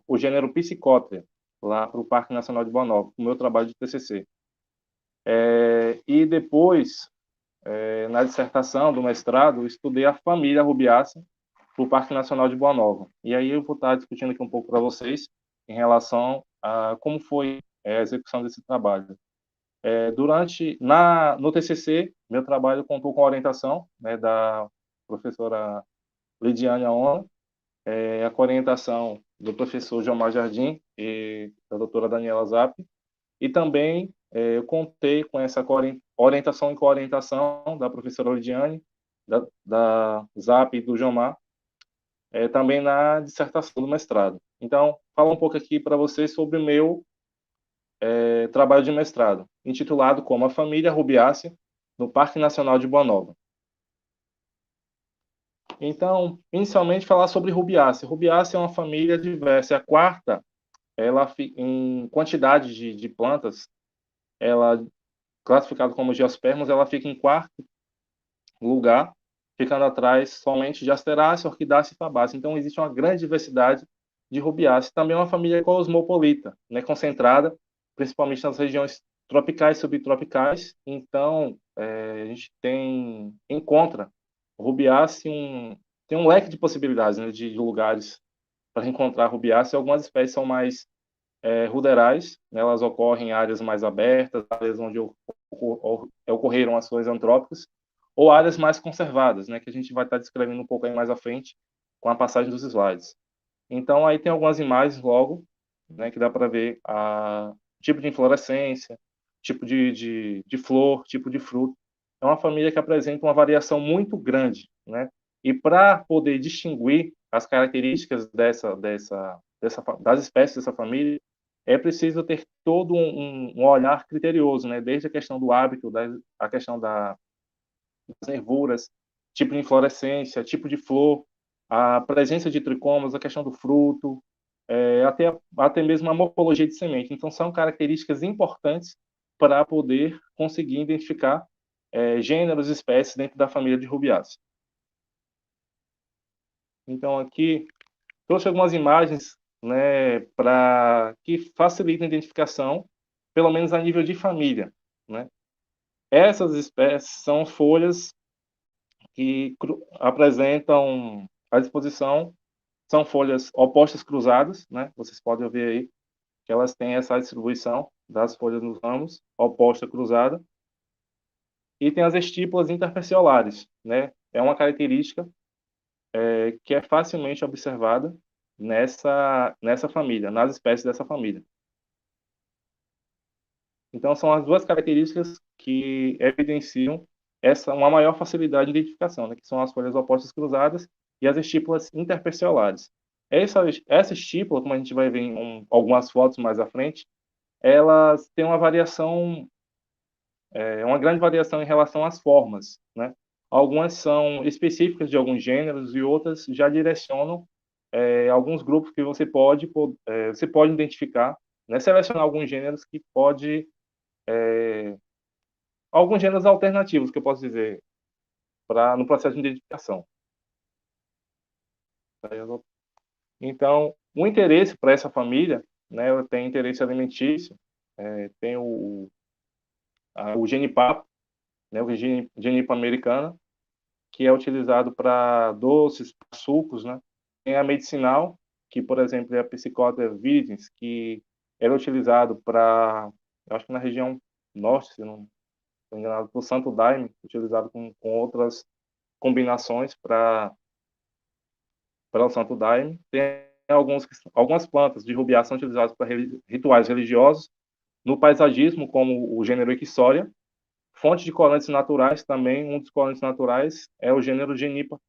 o gênero Psicóptera, lá para o Parque Nacional de Boa Nova, o meu trabalho de TCC. E depois, na dissertação do mestrado, estudei a família rubiácea para o Parque Nacional de Boa Nova. E aí eu vou estar discutindo aqui um pouco para vocês em relação a como foi a execução desse trabalho. No TCC, meu trabalho contou com a orientação, né, da professora Lidiane Aona, a orientação do professor Gilmar Jardim e da doutora Daniela Zap, e também eu contei com essa orientação e coorientação da professora Lidiane, da Zap e do Gilmar, também na dissertação do mestrado. Então, falar um pouco aqui para vocês sobre o meu trabalho de mestrado, intitulado como A Família Rubiácea no Parque Nacional de Boa Nova. Então, inicialmente, falar sobre rubiácea. Rubiácea é uma família diversa. A quarta, ela em quantidade de plantas, ela classificada como geospermos, ela fica em quarto lugar, ficando atrás somente de Asterácea, Orquidácea e Fabácea. Então, existe uma grande diversidade de rubiáceas. Também é uma família cosmopolita, né, concentrada principalmente nas regiões tropicais e subtropicais. Então, a gente encontra rubiácea tem um leque de possibilidades, né, de lugares para encontrar rubiácea. Algumas espécies são mais ruderais, né, elas ocorrem em áreas mais abertas, áreas onde ocorreram ações antrópicas, ou áreas mais conservadas, né, que a gente vai estar descrevendo um pouco aí mais à frente com a passagem dos slides. Então, aí tem algumas imagens logo, né, que dá para ver tipo de inflorescência, tipo de flor, tipo de fruto. É uma família que apresenta uma variação muito grande, né? E para poder distinguir as características das espécies dessa família, é preciso ter todo um olhar criterioso, né? Desde a questão do hábito, a questão das nervuras, tipo de inflorescência, tipo de flor, a presença de tricomas, a questão do fruto, até mesmo a morfologia de semente. Então, são características importantes para poder conseguir identificar gêneros e espécies dentro da família de rubiáceas. Então, aqui, trouxe algumas imagens, né, que facilitem a identificação, pelo menos a nível de família, né? Essas espécies são folhas que apresentam à disposição, são folhas opostas cruzadas, né? Vocês podem ver aí que elas têm essa distribuição das folhas nos ramos, oposta cruzada, e tem as estípulas interpeciolares, né? É uma característica que é facilmente observada nessa família, nas espécies dessa família. Então, são as duas características que evidenciam uma maior facilidade de identificação, né? Que são as folhas opostas cruzadas e as estípulas interpeciolares. Essa estípula, como a gente vai ver em algumas fotos mais à frente, elas têm uma variação, uma grande variação em relação às formas, né? Algumas são específicas de alguns gêneros e outras já direcionam alguns grupos que você pode identificar, né? Selecionar alguns gêneros que pode alguns gêneros alternativos, que eu posso dizer, no processo de identificação. Então, o interesse para essa família, né, tem interesse alimentício, tem o genipapo, né, o genipa americana, que é utilizado para doces, sucos, né? Tem a medicinal, que, por exemplo, é a Psychotria viridis, que era utilizado para, eu acho que na região norte, se não estou enganado, para o Santo Daime, utilizado com outras combinações para o Santo Daime. Tem algumas plantas de rubiá são utilizadas para rituais religiosos, no paisagismo, como o gênero Ixória. Fonte de corantes naturais também, um dos corantes naturais é o gênero Genipa,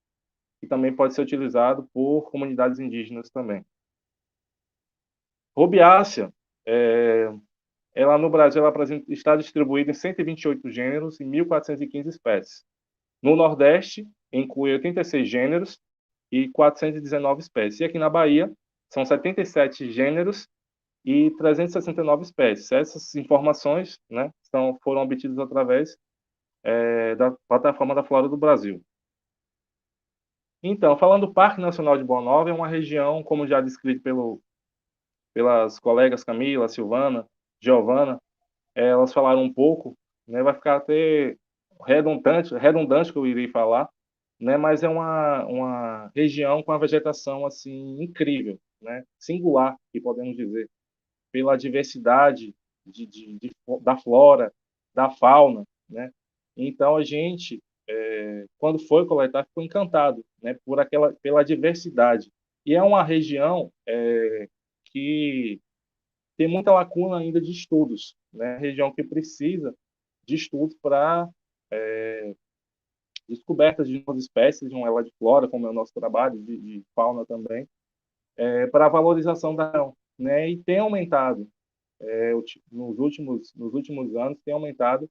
que também pode ser utilizado por comunidades indígenas também. Rubiácea, ela no Brasil está distribuída em 128 gêneros e 1.415 espécies. No Nordeste, inclui 86 gêneros e 419 espécies. E aqui na Bahia, são 77 gêneros e 369 espécies. Essas informações, né, foram obtidas através da plataforma da Flora do Brasil. Então, falando do Parque Nacional de Boa Nova, é uma região, como já descrito pelas colegas Camila, Silvana, Giovana, elas falaram um pouco, né, vai ficar até redundante que eu irei falar, né, mas é uma região com uma vegetação assim incrível, né, singular, que podemos dizer, pela diversidade da flora, da fauna, né. Então a gente, quando foi coletar, ficou encantado, né, pela diversidade. E é uma região que tem muita lacuna ainda de estudos, né, região que precisa de estudos para descobertas de novas espécies, não é lá de flora, como é o nosso trabalho, de fauna também, para a valorização da região, né, e tem aumentado, nos últimos anos, tem aumentado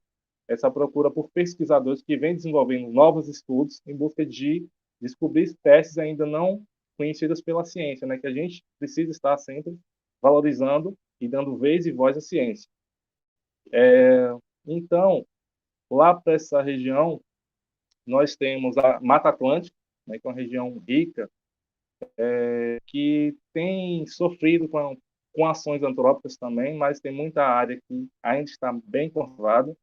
essa procura por pesquisadores que vêm desenvolvendo novos estudos em busca de descobrir espécies ainda não conhecidas pela ciência, né? Que a gente precisa estar sempre valorizando e dando vez e voz à ciência. Então, lá para essa região, nós temos a Mata Atlântica, né, que é uma região rica, que tem sofrido com ações antrópicas também, mas tem muita área que ainda está bem conservada.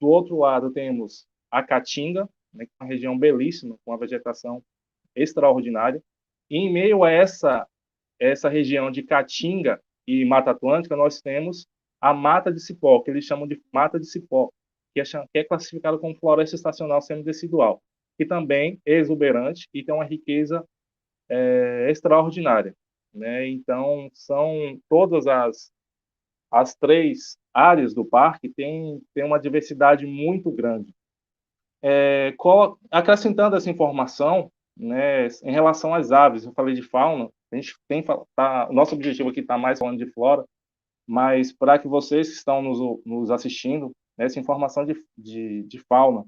Do outro lado, temos a Caatinga, né, que é uma região belíssima, com uma vegetação extraordinária. E em meio a essa região de Caatinga e Mata Atlântica, nós temos a Mata de Cipó, que eles chamam de Mata de Cipó, que é classificada como floresta estacional semidecidual, que também é exuberante e tem uma riqueza extraordinária, né? Então, são todas as três áreas do parque têm uma diversidade muito grande. Acrescentando essa informação, né, em relação às aves, eu falei de fauna, a gente o nosso objetivo aqui está mais falando de flora, mas para que vocês que estão nos assistindo, né, essa informação de fauna,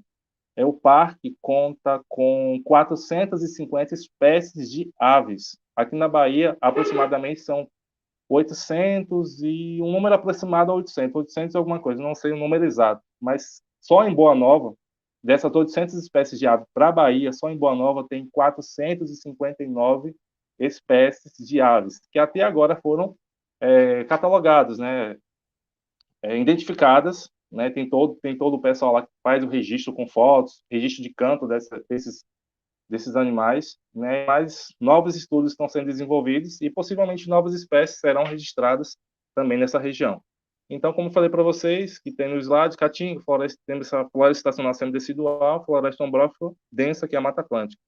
o parque conta com 450 espécies de aves. Aqui na Bahia, aproximadamente são 800 e um número aproximado a 800 alguma coisa, não sei o número exato, mas só em Boa Nova, dessas 800 espécies de aves para a Bahia, só em Boa Nova tem 459 espécies de aves, que até agora foram catalogadas, né, identificadas, né, tem todo o pessoal lá que faz o registro com fotos, registro de canto desses animais, né? Mas novos estudos estão sendo desenvolvidos e possivelmente novas espécies serão registradas também nessa região. Então, como falei para vocês, que tem no slide, Caatinga, temos essa floresta estacional semidecidual, floresta ombrófila densa, que é a Mata Atlântica.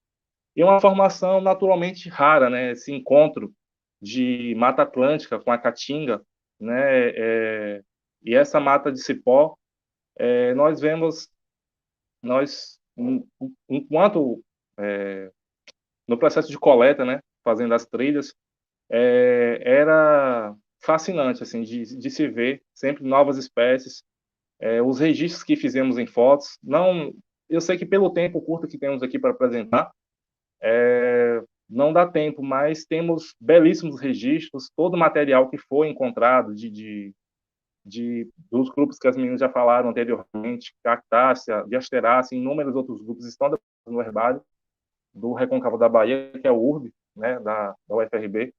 E uma formação naturalmente rara, né? Esse encontro de Mata Atlântica com a Caatinga, né? E essa mata de cipó, nós vemos, enquanto no processo de coleta, né, fazendo as trilhas, era fascinante assim de se ver sempre novas espécies, os registros que fizemos em fotos. Não, eu sei que pelo tempo curto que temos aqui para apresentar, não dá tempo, mas temos belíssimos registros, todo o material que foi encontrado de dos grupos que as meninas já falaram anteriormente, Cactácea, Diasterácea, inúmeros outros grupos estão no herbário do Recôncavo da Bahia, que é o URB, né, da UFRB.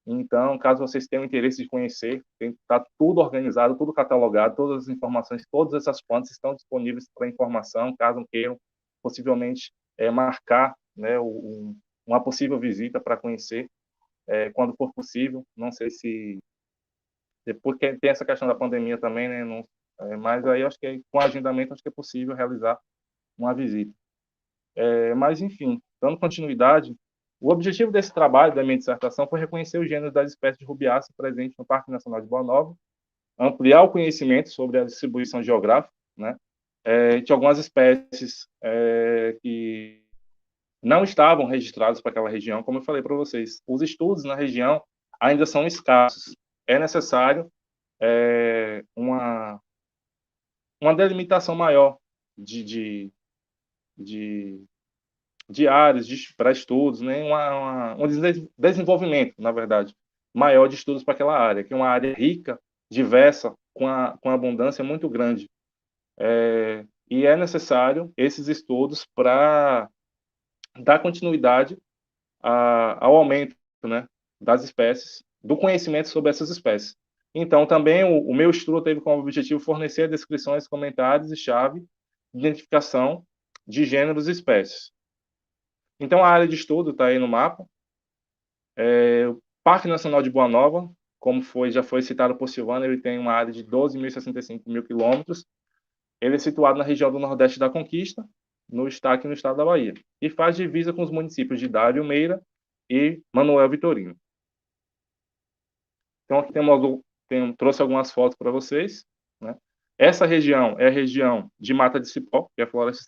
Então, caso vocês tenham interesse de conhecer, está tudo organizado, tudo catalogado, todas as informações, todas essas fontes estão disponíveis para informação, caso queiram possivelmente marcar, né, uma possível visita para conhecer, quando for possível. Não sei se depois que tem essa questão da pandemia também, né, não, mas aí acho que com agendamento acho que é possível realizar uma visita. Mas enfim, dando continuidade, o objetivo desse trabalho, da minha dissertação, foi reconhecer os gêneros das espécies de rubiácea presentes no Parque Nacional de Boa Nova, ampliar o conhecimento sobre a distribuição geográfica, né, de algumas espécies que não estavam registradas para aquela região. Como eu falei para vocês, os estudos na região ainda são escassos. É necessário uma delimitação maior de áreas para estudos, né? Um desenvolvimento, na verdade, maior de estudos para aquela área, que é uma área rica, diversa, com abundância muito grande. E é necessário esses estudos para dar continuidade ao aumento, né, das espécies, do conhecimento sobre essas espécies. Então, também o meu estudo teve como objetivo fornecer descrições, comentários e chave de identificação de gêneros e espécies. Então, a área de estudo está aí no mapa. O Parque Nacional de Boa Nova, como já foi citado por Silvana, ele tem uma área de 12.065 quilômetros. Ele é situado na região do Nordeste da Conquista, no estado da Bahia, e faz divisa com os municípios de Dário Meira e Manuel Vitorino. Então, aqui trouxe algumas fotos para vocês, né? Essa região é a região de Mata de Cipó, que é a floresta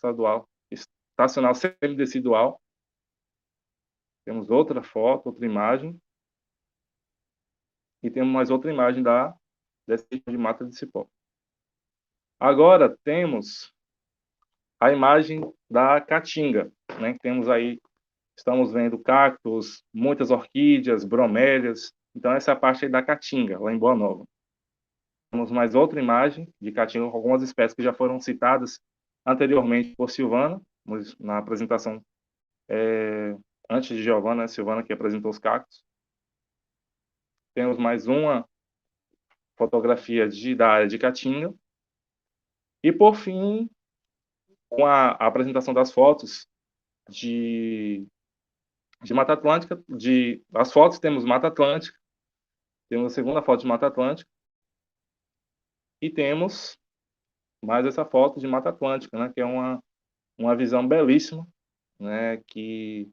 estacional semidecidual. Temos outra foto, outra imagem. E temos mais outra imagem dessa região de Mata de Cipó. Agora temos a imagem da Caatinga, né? Temos aí, estamos vendo cactos, muitas orquídeas, bromélias. Então, essa é a parte aí da Caatinga, lá em Boa Nova. Temos mais outra imagem de Caatinga com algumas espécies que já foram citadas anteriormente por Silvana, na apresentação antes de Giovana, né? Silvana que apresentou os cactos. Temos mais uma fotografia da área de Caatinga. E, por fim, com a apresentação das fotos de Mata Atlântica, as fotos temos Mata Atlântica, temos a segunda foto de Mata Atlântica, e temos mais essa foto de Mata Atlântica, né, que é uma visão belíssima, né, que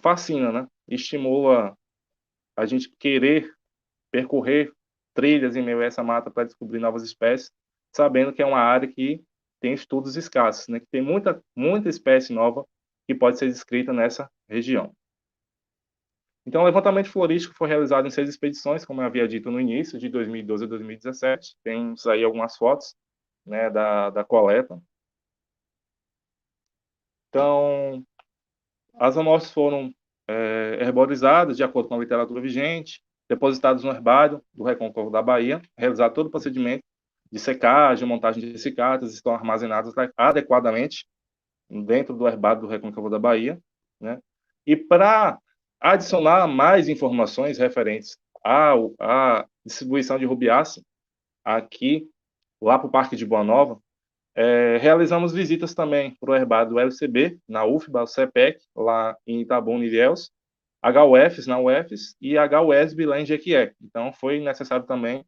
fascina, né, estimula a gente querer percorrer trilhas em meio a essa mata para descobrir novas espécies, sabendo que é uma área que tem estudos escassos, né, que tem muita espécie nova que pode ser descrita nessa região. Então, o levantamento florístico foi realizado em 6 expedições, como eu havia dito no início, de 2012 a 2017. Temos aí algumas fotos, né, da coleta. Então, as amostras foram herborizadas de acordo com a literatura vigente, depositadas no herbário do Recôncavo da Bahia, realizado todo o procedimento de secagem, montagem de cicatas, estão armazenadas adequadamente dentro do herbário do Recôncavo da Bahia, né? E para adicionar mais informações referentes à distribuição de rubiácea aqui, lá para o Parque de Boa Nova, realizamos visitas também para o herbário do LCB, na UFBA, o CEPEC, lá em Itabuna, Ilhéus, HUFs na UFs e HUESB lá em Jequié. Então, foi necessário também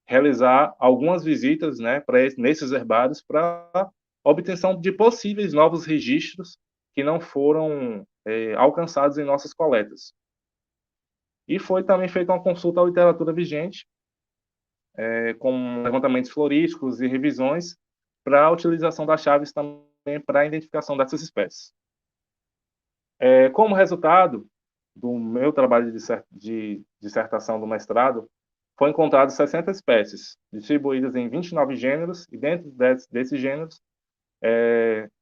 realizar algumas visitas, né, nesses herbários para obtenção de possíveis novos registros que não foram alcançados em nossas coletas. E foi também feita uma consulta à literatura vigente, com levantamentos florísticos e revisões para a utilização das chaves também para a identificação dessas espécies. Como resultado do meu trabalho de dissertação do mestrado, foi encontrado 60 espécies, distribuídas em 29 gêneros, e dentro desses gêneros,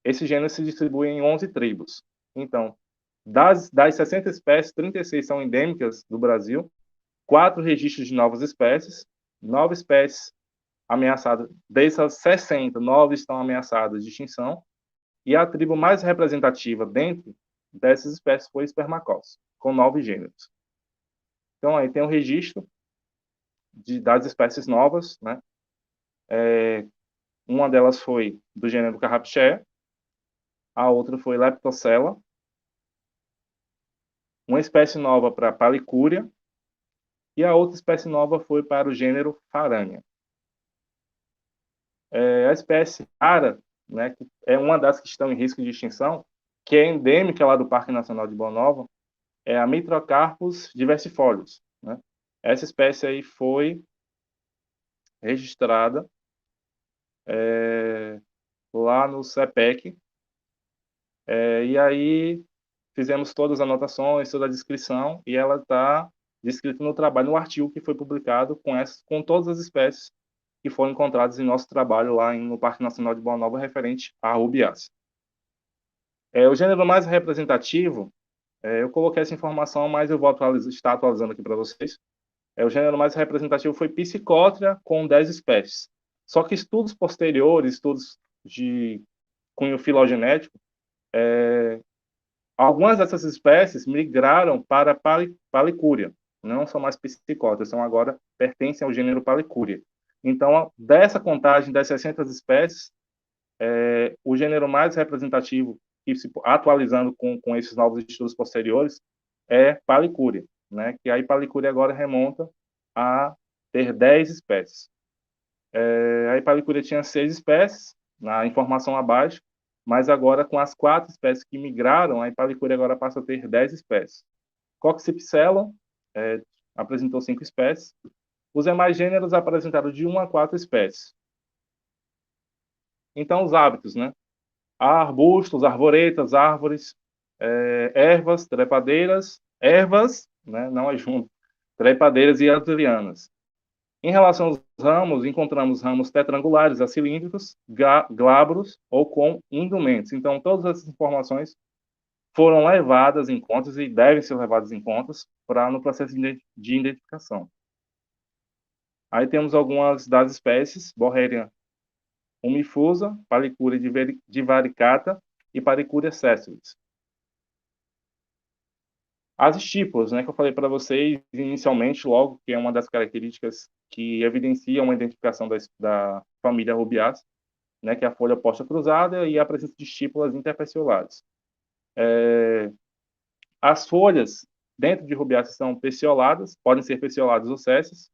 esses gêneros se distribuem em 11 tribos. Então, das 60 espécies, 36 são endêmicas do Brasil, 4 registros de novas espécies, 9 espécies ameaçadas. Dessas 60, 9 estão ameaçadas de extinção. E a tribo mais representativa dentro dessas espécies foi Spermacos, com 9 gêneros. Então, aí tem um registro das espécies novas, né? Uma delas foi do gênero Carrapichaea, a outra foi Leptocella, uma espécie nova para Palicúria, e a outra espécie nova foi para o gênero Farania. A espécie rara, né, que é uma das que estão em risco de extinção, que é endêmica lá do Parque Nacional de Boa Nova, é a Mitrocarpus diversifolius, né? Essa espécie aí foi registrada lá no CEPEC, e aí fizemos todas as anotações, toda a descrição, e ela está descrita no trabalho, no artigo que foi publicado com todas as espécies que foram encontradas em nosso trabalho lá no Parque Nacional de Boa Nova, referente à rubiácea. O gênero mais representativo, eu coloquei essa informação, mas eu vou estar atualizando aqui para vocês. O gênero mais representativo foi Psicotria, com 10 espécies. Só que estudos posteriores, estudos de cunho filogenético, algumas dessas espécies migraram para Palicúria. Não são mais Psicótrias, pertencem ao gênero Palicúria. Então, dessa contagem das 60 espécies, o gênero mais representativo, atualizando com esses novos estudos posteriores, é Palicúria, né? Que aí Palicúria agora remonta a ter 10 espécies. A Palicúria tinha 6 espécies, na informação abaixo, mas agora com as 4 espécies que migraram, a Palicúria agora passa a ter 10 espécies. Coccipselum apresentou 5 espécies. Os demais gêneros apresentaram de 1 a 4 espécies. Então, os hábitos, né? Há arbustos, arvoretas, árvores, ervas, trepadeiras, ervas, né? Não é junto, trepadeiras e arturianas. Em relação aos ramos, encontramos ramos tetrangulares a cilíndricos, glabros ou com indumentos. Então, todas essas informações foram levadas em conta e devem ser levadas em conta no processo de identificação. Aí temos algumas das espécies: Borreria umifusa, Palicúria divaricata e Palicúria sessilis. As estípulas, né, que eu falei para vocês inicialmente, logo, que é uma das características que evidencia uma identificação da família rubiácea, né, que é a folha oposta cruzada e a presença de estípulas interpeciolares. As folhas dentro de rubiáceas são pecioladas, podem ser pecioladas ou sessas,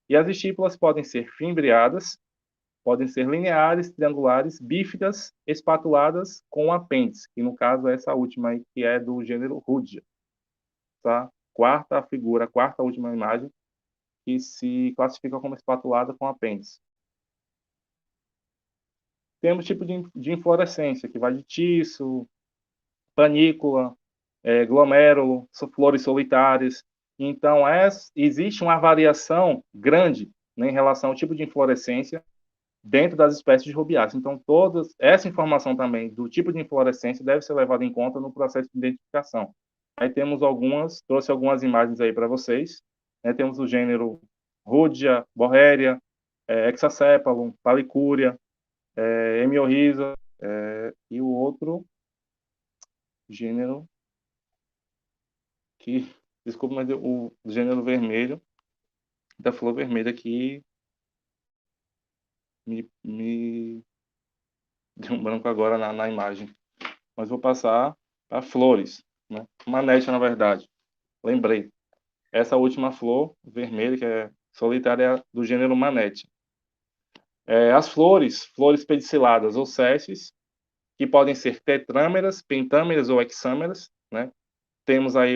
e as estípulas podem ser fimbriadas, podem ser lineares, triangulares, bífidas, espatuladas com apêndice, que no caso é essa última aí, que é do gênero Rudia. Tá? Quarta figura, quarta última imagem, que se classifica como espatulada com apêndice. Temos tipo de inflorescência, que vai de tiço, panícula, glomérulo, flores solitárias. Então, existe uma variação grande, né, em relação ao tipo de inflorescência dentro das espécies de rubiáceas. Então, toda essa informação também do tipo de inflorescência deve ser levada em conta no processo de identificação. Aí temos trouxe algumas imagens aí para vocês. Temos o gênero Rudia, Borreria, Hexacephalum, Palicúria, Hemiorrhiza, e o outro gênero que, desculpa, mas o gênero vermelho, da flor vermelha aqui, me deu um branco agora na imagem. Mas vou passar para flores, né? Manétia, na verdade. Lembrei. Essa última flor vermelha, que é solitária, do gênero Manétia. As flores pediciladas ou sesses, que podem ser tetrâmeras, pentâmeras ou hexâmeras, né? Temos aí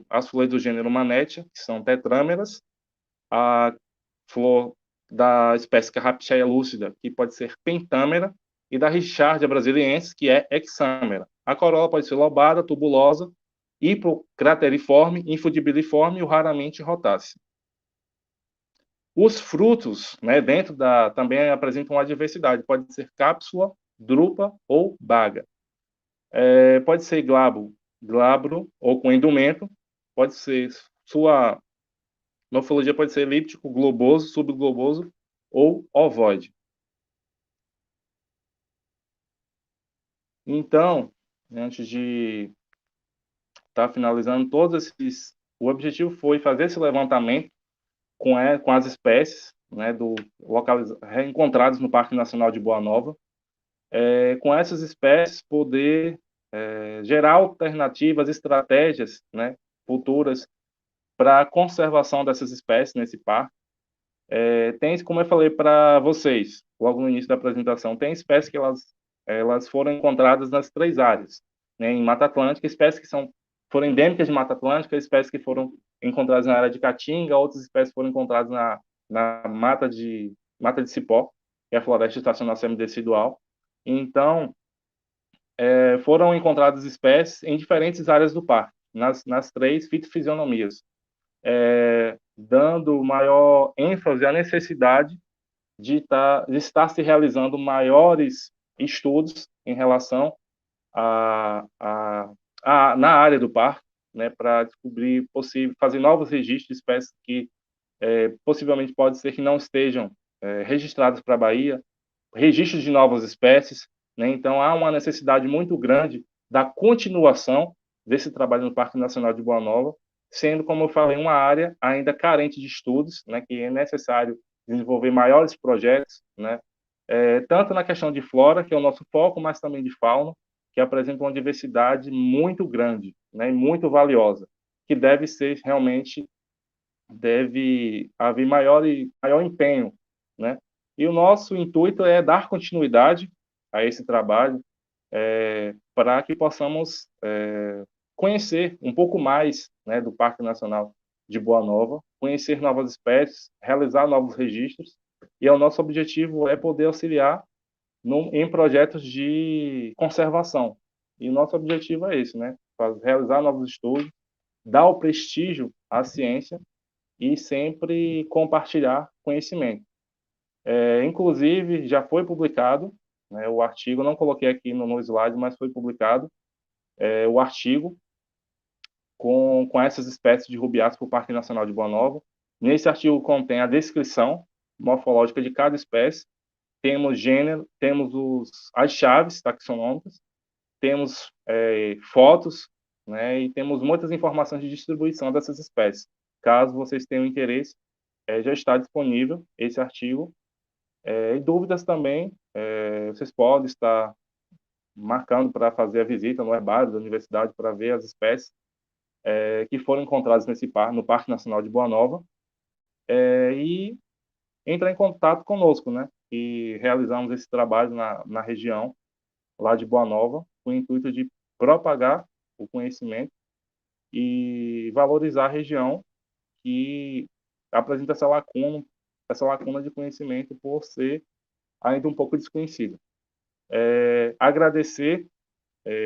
as flores do gênero Manétia, que são tetrâmeras. A flor da espécie Carrapichaea lúcida, que pode ser pentâmera, e da Richardia brasiliensis, que é hexâmera. A corola pode ser lobada, tubulosa, hipocrateriforme, infundibiliforme ou raramente rotácea. Os frutos, né, também apresentam uma diversidade. Pode ser cápsula, drupa ou baga. Pode ser glabro ou com endumento. Pode ser sua Morfologia pode ser elíptico, globoso, subgloboso ou ovoide. Então, antes de estar finalizando o objetivo foi fazer esse levantamento com as espécies, né, reencontradas no Parque Nacional de Boa Nova, com essas espécies poder gerar alternativas, estratégias, né, futuras para a conservação dessas espécies nesse parque. Tem, como eu falei para vocês, logo no início da apresentação, tem espécies que elas foram encontradas nas 3 áreas, né, em Mata Atlântica, espécies que foram endêmicas de Mata Atlântica, espécies que foram encontradas na área de Caatinga, outras espécies foram encontradas na mata de cipó, que é a floresta estacional semidecidual. Então, foram encontradas espécies em diferentes áreas do parque, nas 3 fitofisionomias, dando maior ênfase à necessidade de estar se realizando maiores estudos em relação na área do parque, né, para descobrir fazer novos registros de espécies que possivelmente pode ser que não estejam registradas para a Bahia, registros de novas espécies, né? Então há uma necessidade muito grande da continuação desse trabalho no Parque Nacional de Boa Nova, sendo, como eu falei, uma área ainda carente de estudos, né, que é necessário desenvolver maiores projetos, né, tanto na questão de flora, que é o nosso foco, mas também de fauna, que apresenta uma diversidade muito grande, né, e muito valiosa, que deve haver maior empenho, né? E o nosso intuito é dar continuidade a esse trabalho, para que possamos conhecer um pouco mais, né, do Parque Nacional de Boa Nova, conhecer novas espécies, realizar novos registros, e o nosso objetivo é poder auxiliar em projetos de conservação. E o nosso objetivo é esse, né? Realizar novos estudos, dar o prestígio à ciência e sempre compartilhar conhecimento. Inclusive, já foi publicado, né, o artigo, não coloquei aqui no slide, mas foi publicado o artigo com essas espécies de rubiáceas para o Parque Nacional de Boa Nova. Nesse artigo contém a descrição morfológica de cada espécie, temos gênero, temos as chaves taxonômicas, temos fotos, né, e temos muitas informações de distribuição dessas espécies. Caso vocês tenham interesse, já está disponível esse artigo. E dúvidas também, vocês podem estar marcando para fazer a visita no herbário da universidade para ver as espécies que foram encontradas no Parque Nacional de Boa Nova, e entrar em contato conosco, né? E realizamos esse trabalho na região lá de Boa Nova, com o intuito de propagar o conhecimento e valorizar a região que apresenta essa lacuna de conhecimento por ser ainda um pouco desconhecida. Agradecer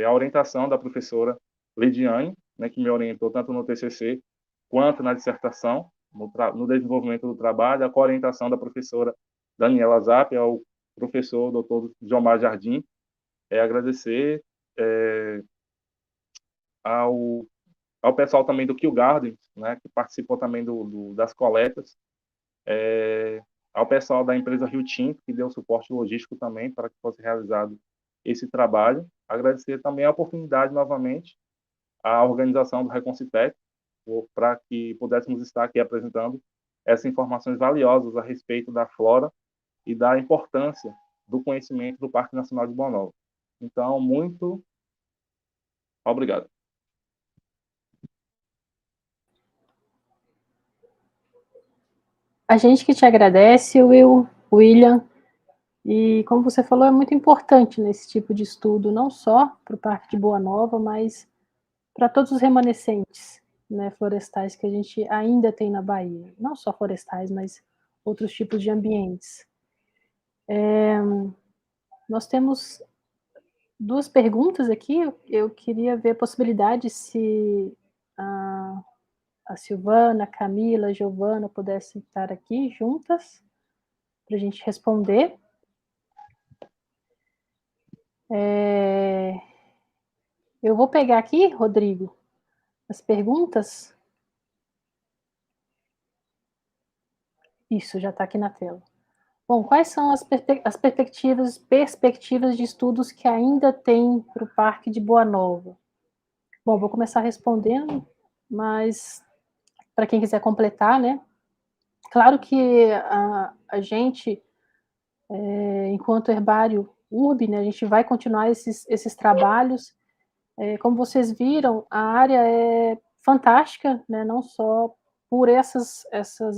a orientação da professora Lidiane, né, que me orientou tanto no TCC quanto na dissertação, no desenvolvimento do trabalho, a orientação da professora Daniela Zapp, ao professor Dr. Jomar Jardim, agradecer ao pessoal também do Kew Gardens, né, que participou também das coletas, ao pessoal da empresa Rio Tinto, que deu suporte logístico também para que fosse realizado esse trabalho. Agradecer também a oportunidade, novamente, à organização do Reconcitec, para que pudéssemos estar aqui apresentando essas informações valiosas a respeito da flora e da importância do conhecimento do Parque Nacional de Boa Nova. Então, muito obrigado. A gente que te agradece, William, e como você falou, é muito importante nesse tipo de estudo, não só para o Parque de Boa Nova, mas para todos os remanescentes, né, florestais que a gente ainda tem na Bahia. Não só florestais, mas outros tipos de ambientes. Nós temos 2 perguntas aqui. Eu queria ver a possibilidade se a Silvana, a Camila, a Giovana pudessem estar aqui juntas para a gente responder. Eu vou pegar aqui, Rodrigo, as perguntas. Isso, já está aqui na tela. Bom, quais são as perspectivas de estudos que ainda tem para o Parque de Boa Nova? Bom, vou começar respondendo, mas para quem quiser completar, né? Claro que a gente, enquanto Herbário URB, né, a gente vai continuar esses trabalhos. Como vocês viram, a área é fantástica, né, não só por essas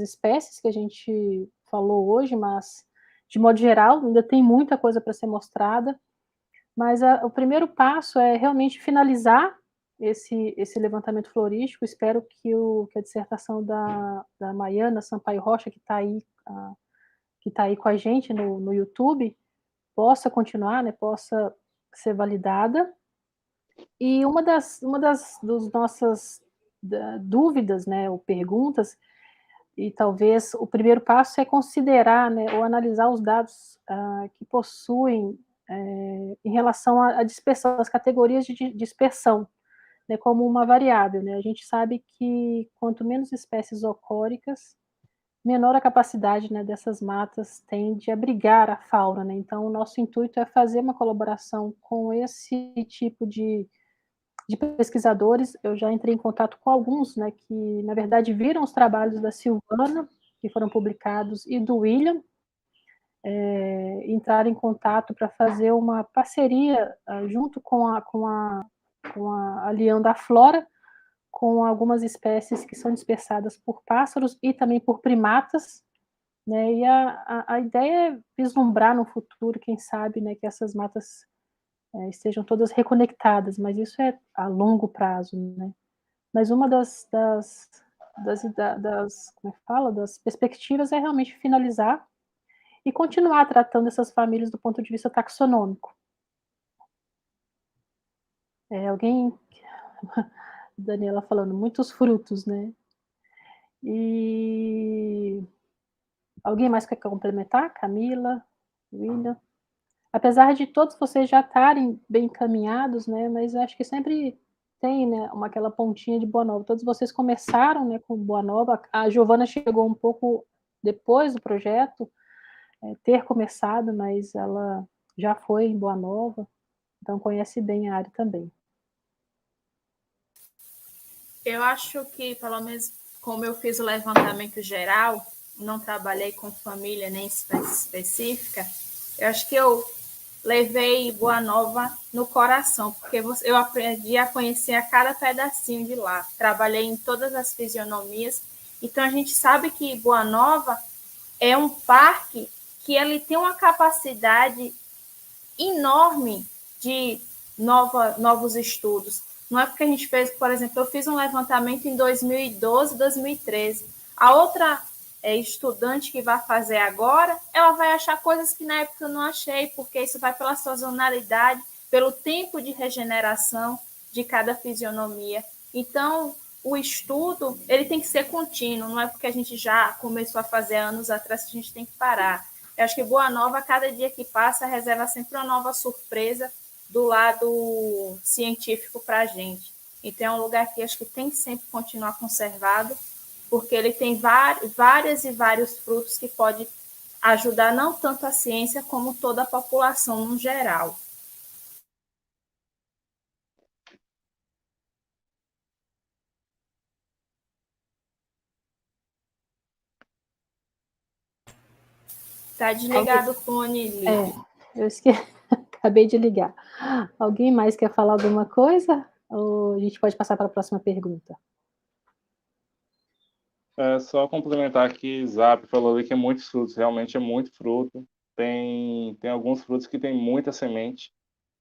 espécies que a gente falou hoje, mas, de modo geral, ainda tem muita coisa para ser mostrada, mas o primeiro passo é realmente finalizar esse levantamento florístico. Espero que a dissertação da Maiana Sampaio Rocha, que está aí com a gente no YouTube, possa continuar, né, possa ser validada. E uma das nossas dúvidas, né, ou perguntas, e talvez o primeiro passo é considerar, né, ou analisar os dados que possuem em relação à dispersão, as categorias de dispersão, né, como uma variável, né. A gente sabe que quanto menos espécies ocóricas, menor a capacidade, né, dessas matas tem de abrigar a fauna, né. Então o nosso intuito é fazer uma colaboração com esse tipo de pesquisadores. Eu já entrei em contato com alguns, né, que na verdade viram os trabalhos da Silvana, que foram publicados, e do William, entraram em contato para fazer uma parceria junto com a Aliando a Flora, com algumas espécies que são dispersadas por pássaros e também por primatas, né, e a ideia é vislumbrar no futuro, quem sabe, né, que essas matas estejam todas reconectadas, mas isso é a longo prazo, né. Mas uma como é que fala? Das perspectivas é realmente finalizar e continuar tratando essas famílias do ponto de vista taxonômico. Alguém Daniela falando, muitos frutos, né. E alguém mais quer complementar? Camila, William? Apesar de todos vocês já estarem bem encaminhados, né, mas acho que sempre tem, né, aquela pontinha de Boa Nova. Todos vocês começaram, né, com Boa Nova. A Giovana chegou um pouco depois do projeto ter começado, mas ela já foi em Boa Nova, então conhece bem a área também. Eu acho que, pelo menos, como eu fiz o levantamento geral, não trabalhei com família nem espécie específica, eu acho que eu levei Boa Nova no coração, porque eu aprendi a conhecer a cada pedacinho de lá. Trabalhei em todas as fisionomias, então a gente sabe que Boa Nova é um parque que ele tem uma capacidade enorme de novos estudos. Não é porque a gente fez, por exemplo, eu fiz um levantamento em 2012, 2013. A outra estudante que vai fazer agora, ela vai achar coisas que na época eu não achei, porque isso vai pela sazonalidade, pelo tempo de regeneração de cada fisionomia. Então, o estudo ele tem que ser contínuo, não é porque a gente já começou a fazer anos atrás que a gente tem que parar. Eu acho que Boa Nova, cada dia que passa, reserva sempre uma nova surpresa do lado científico para a gente. Então, é um lugar que acho que tem que sempre continuar conservado, porque ele tem várias e vários frutos que pode ajudar não tanto a ciência, como toda a população no geral. Está desligado o fone, Lívia. Eu acabei de ligar. Alguém mais quer falar alguma coisa? Ou a gente pode passar para a próxima pergunta? Só complementar aqui, Zap falou ali que é muitos frutos, realmente é muito fruto. Tem alguns frutos que tem muita semente,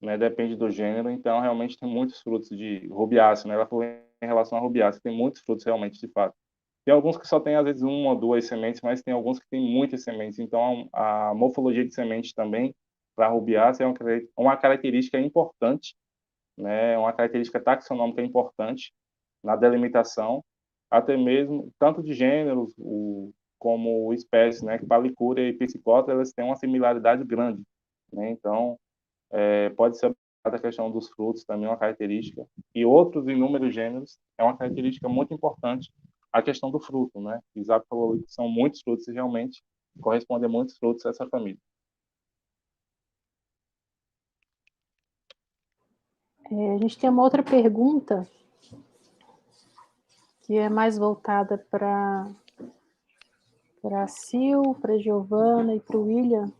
né? Depende do gênero, então realmente tem muitos frutos de rubiácea, né? Ela falou em relação a rubiácea, tem muitos frutos realmente, de fato. Tem alguns que só tem às vezes uma ou duas sementes, mas tem alguns que tem muitas sementes. Então a morfologia de semente também para a rubiácea é uma característica importante, né? Uma característica taxonômica importante na delimitação, até mesmo tanto de gêneros como espécies, né? Que Palicúria e Piscicota, elas têm uma similaridade grande, né? Então pode ser a questão dos frutos também é uma característica, e outros inúmeros gêneros é uma característica muito importante a questão do fruto, né? Isaac falou que são muitos frutos e realmente corresponde a muitos frutos essa família. A gente tem uma outra pergunta que é mais voltada para a Sil, para a Giovana e para o William.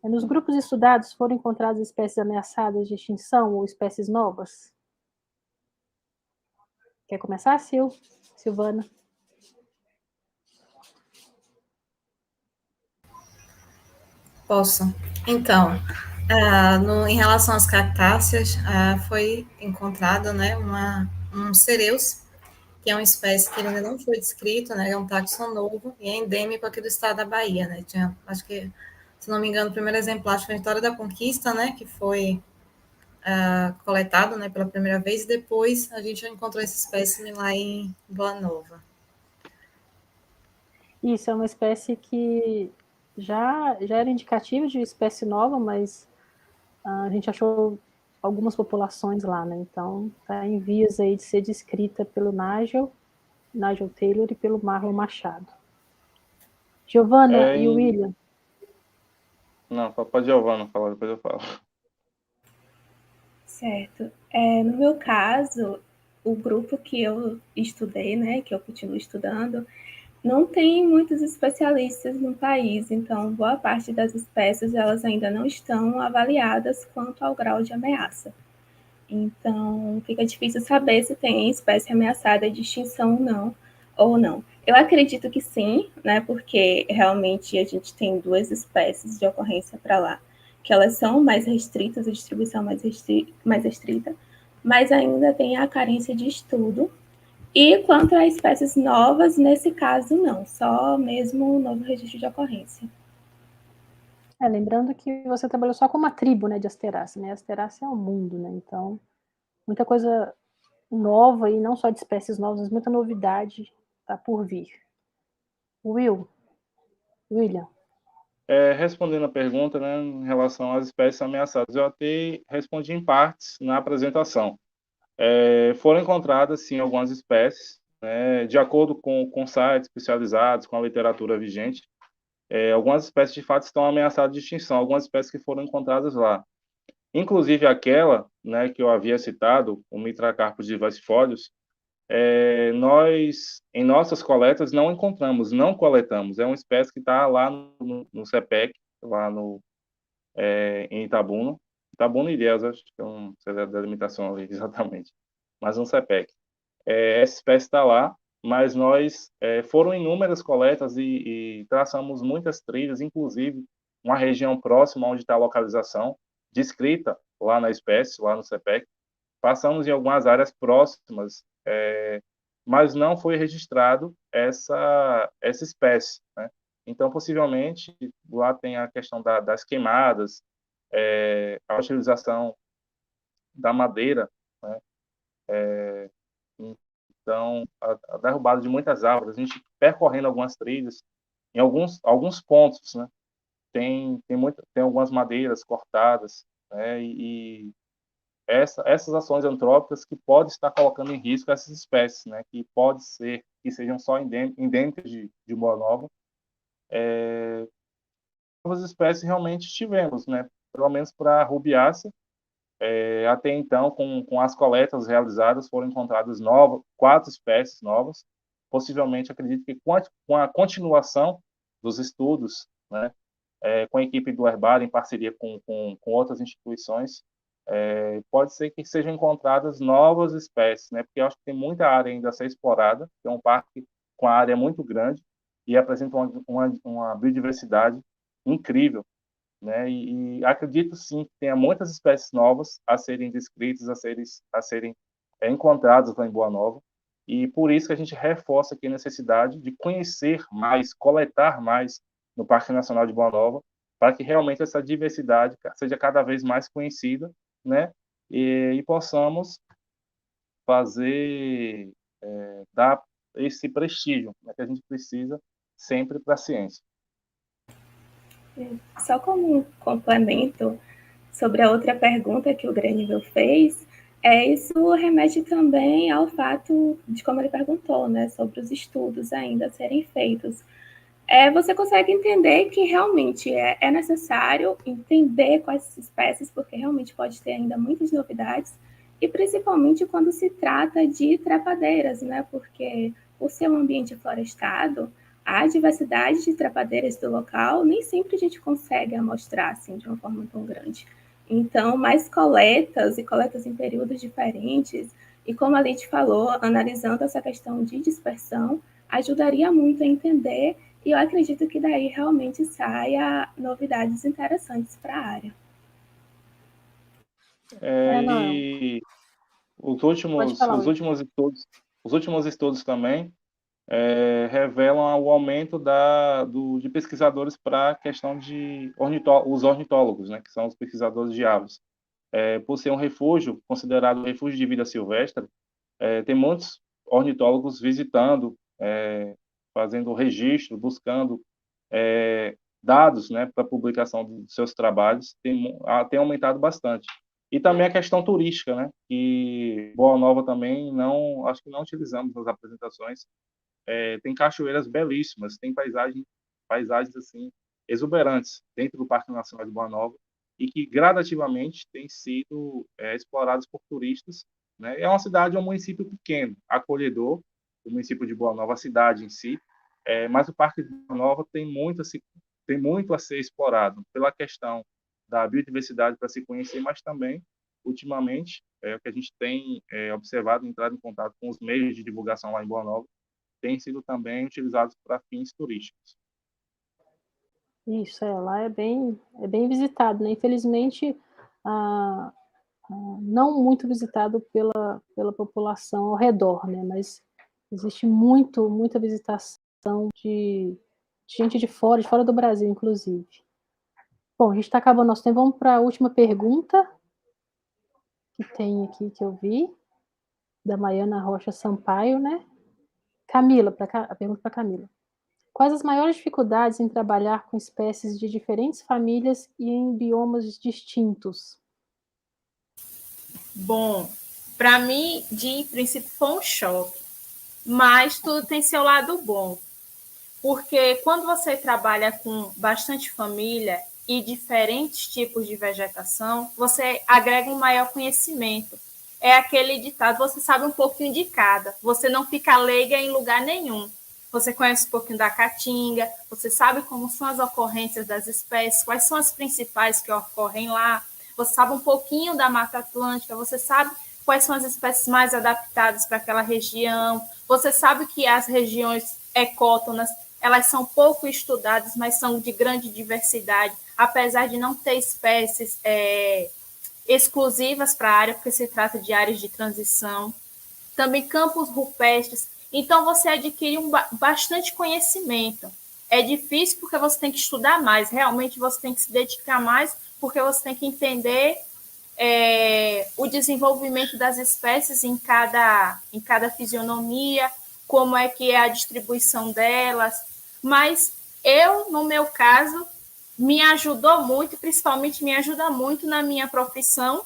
Nos grupos estudados foram encontradas espécies ameaçadas de extinção ou espécies novas? Quer começar, Silvana? Posso. Então, em relação às cactáceas, foi encontrado, né, um cereus, que é uma espécie que ainda não foi descrito, né, é um táxon novo e é endêmico aqui do estado da Bahia, né, acho que, se não me engano, o primeiro exemplar foi a Vitória da Conquista, né, que foi coletado, né, pela primeira vez, e depois a gente encontrou esse espécime lá em Boa Nova. Isso, é uma espécie que já era indicativa de espécie nova, mas a gente achou algumas populações lá, né? Então, está em vias aí de ser descrita pelo Nigel Taylor e pelo Marlon Machado. Giovana e o William? Não, pode Giovana falar, depois eu falo. Certo. No meu caso, o grupo que eu estudei, né, que eu continuo estudando, não tem muitos especialistas no país, então boa parte das espécies elas ainda não estão avaliadas quanto ao grau de ameaça. Então, fica difícil saber se tem espécie ameaçada de extinção ou não. Eu acredito que sim, né, porque realmente a gente tem 2 espécies de ocorrência para lá, que elas são mais restritas, a distribuição mais restrita, mas ainda tem a carência de estudo. E quanto a espécies novas, nesse caso, não, só mesmo o novo registro de ocorrência. Lembrando que você trabalhou só com uma tribo, né, de Asterácea, né? Asterácea é o mundo, né? Então, muita coisa nova, e não só de espécies novas, mas muita novidade está por vir. William. Respondendo a pergunta, né, em relação às espécies ameaçadas, eu até respondi em partes na apresentação. Foram encontradas, sim, algumas espécies, né, de acordo com sites especializados, com a literatura vigente. Algumas espécies, de fato, estão ameaçadas de extinção, algumas espécies que foram encontradas lá. Inclusive aquela, né, que eu havia citado, o Mitracarpus diversifolius, nós, em nossas coletas, não coletamos. É uma espécie que está lá no CEPEC, lá em Itabuna. Itabuna e Ilhéus, acho que não sei a delimitação ali exatamente, mas no CEPEC. Essa espécie está lá, mas nós foram inúmeras coletas e traçamos muitas trilhas, inclusive uma região próxima onde está a localização, descrita lá na espécie, lá no CEPEC. Passamos em algumas áreas próximas, mas não foi registrado essa espécie, né? Então, possivelmente, lá tem a questão das queimadas, a utilização da madeira, né? Então, a derrubada de muitas árvores, a gente percorrendo algumas trilhas, em alguns pontos, né? Tem algumas madeiras cortadas, né? E essas ações antrópicas que podem estar colocando em risco essas espécies, né, que pode ser que sejam só endêmicas de Boa Nova. Novas espécies realmente tivemos, né, pelo menos para a rubiácea. Até então, com as coletas realizadas, foram encontradas 4 espécies novas. Possivelmente, acredito que com a continuação dos estudos, né, com a equipe do Herbário, em parceria com outras instituições, pode ser que sejam encontradas novas espécies, né? Porque eu acho que tem muita área ainda a ser explorada, é um parque com a área muito grande e apresenta uma biodiversidade incrível, né? E acredito sim que tenha muitas espécies novas a serem descritas, a serem encontradas lá em Boa Nova, e por isso que a gente reforça aqui a necessidade de conhecer mais, coletar mais no Parque Nacional de Boa Nova, para que realmente essa diversidade seja cada vez mais conhecida, né? E possamos dar esse prestígio, né, que a gente precisa sempre para a ciência. Só como um complemento sobre a outra pergunta que o Grenville fez, Isso remete também ao fato de, como ele perguntou, né, sobre os estudos ainda a serem feitos. Você consegue entender que realmente é necessário entender quais espécies, porque realmente pode ter ainda muitas novidades, e principalmente quando se trata de trepadeiras, né? Porque por ser um ambiente florestado, a diversidade de trepadeiras do local nem sempre a gente consegue amostrar assim, de uma forma tão grande. Então, mais coletas e coletas em períodos diferentes, e como a Lid falou, analisando essa questão de dispersão, ajudaria muito a entender, e eu acredito que daí realmente saia novidades interessantes para a área. Não, E pode falar, Will. os últimos estudos também revelam o aumento de pesquisadores para a questão de os ornitólogos, né, que são os pesquisadores de aves. Por ser um refúgio, considerado um refúgio de vida silvestre, tem muitos ornitólogos visitando, fazendo registro, buscando dados, né, para publicação dos seus trabalhos, tem aumentado bastante. E também a questão turística, né, que Boa Nova também acho que não utilizamos nas apresentações. Tem cachoeiras belíssimas, tem paisagens assim exuberantes dentro do Parque Nacional de Boa Nova e que gradativamente têm sido explorados por turistas, né? É uma cidade, é um município pequeno, acolhedor, o município de Boa Nova, a cidade em si, mas o Parque de Boa Nova tem muito a ser explorado pela questão da biodiversidade para se conhecer, mas também ultimamente o que a gente tem observado, entrado em contato com os meios de divulgação lá em Boa Nova, têm sido também utilizados para fins turísticos. Isso, lá é bem visitado, né? Infelizmente, não muito visitado pela população ao redor, né? Mas existe muita visitação de gente de fora do Brasil, inclusive. Bom, a gente está acabando nosso tempo. Vamos para a última pergunta que tem aqui, que eu vi, da Maiana Rocha Sampaio, né? Camila, a pergunta para Camila. Quais as maiores dificuldades em trabalhar com espécies de diferentes famílias e em biomas distintos? Bom, para mim, de princípio, foi um choque, mas tudo tem seu lado bom, porque quando você trabalha com bastante família e diferentes tipos de vegetação, você agrega um maior conhecimento. É aquele ditado, você sabe um pouquinho de cada, você não fica leiga em lugar nenhum. Você conhece um pouquinho da caatinga, você sabe como são as ocorrências das espécies, quais são as principais que ocorrem lá, você sabe um pouquinho da Mata Atlântica, você sabe quais são as espécies mais adaptadas para aquela região, você sabe que as regiões ecótonas, elas são pouco estudadas, mas são de grande diversidade, apesar de não ter espécies exclusivas para a área, porque se trata de áreas de transição. Também campos rupestres. Então, você adquire bastante conhecimento. É difícil porque você tem que estudar mais, realmente você tem que se dedicar mais, porque você tem que entender o desenvolvimento das espécies em cada fisionomia, como é que é a distribuição delas. Mas eu, no meu caso, me ajudou muito, principalmente me ajuda muito na minha profissão,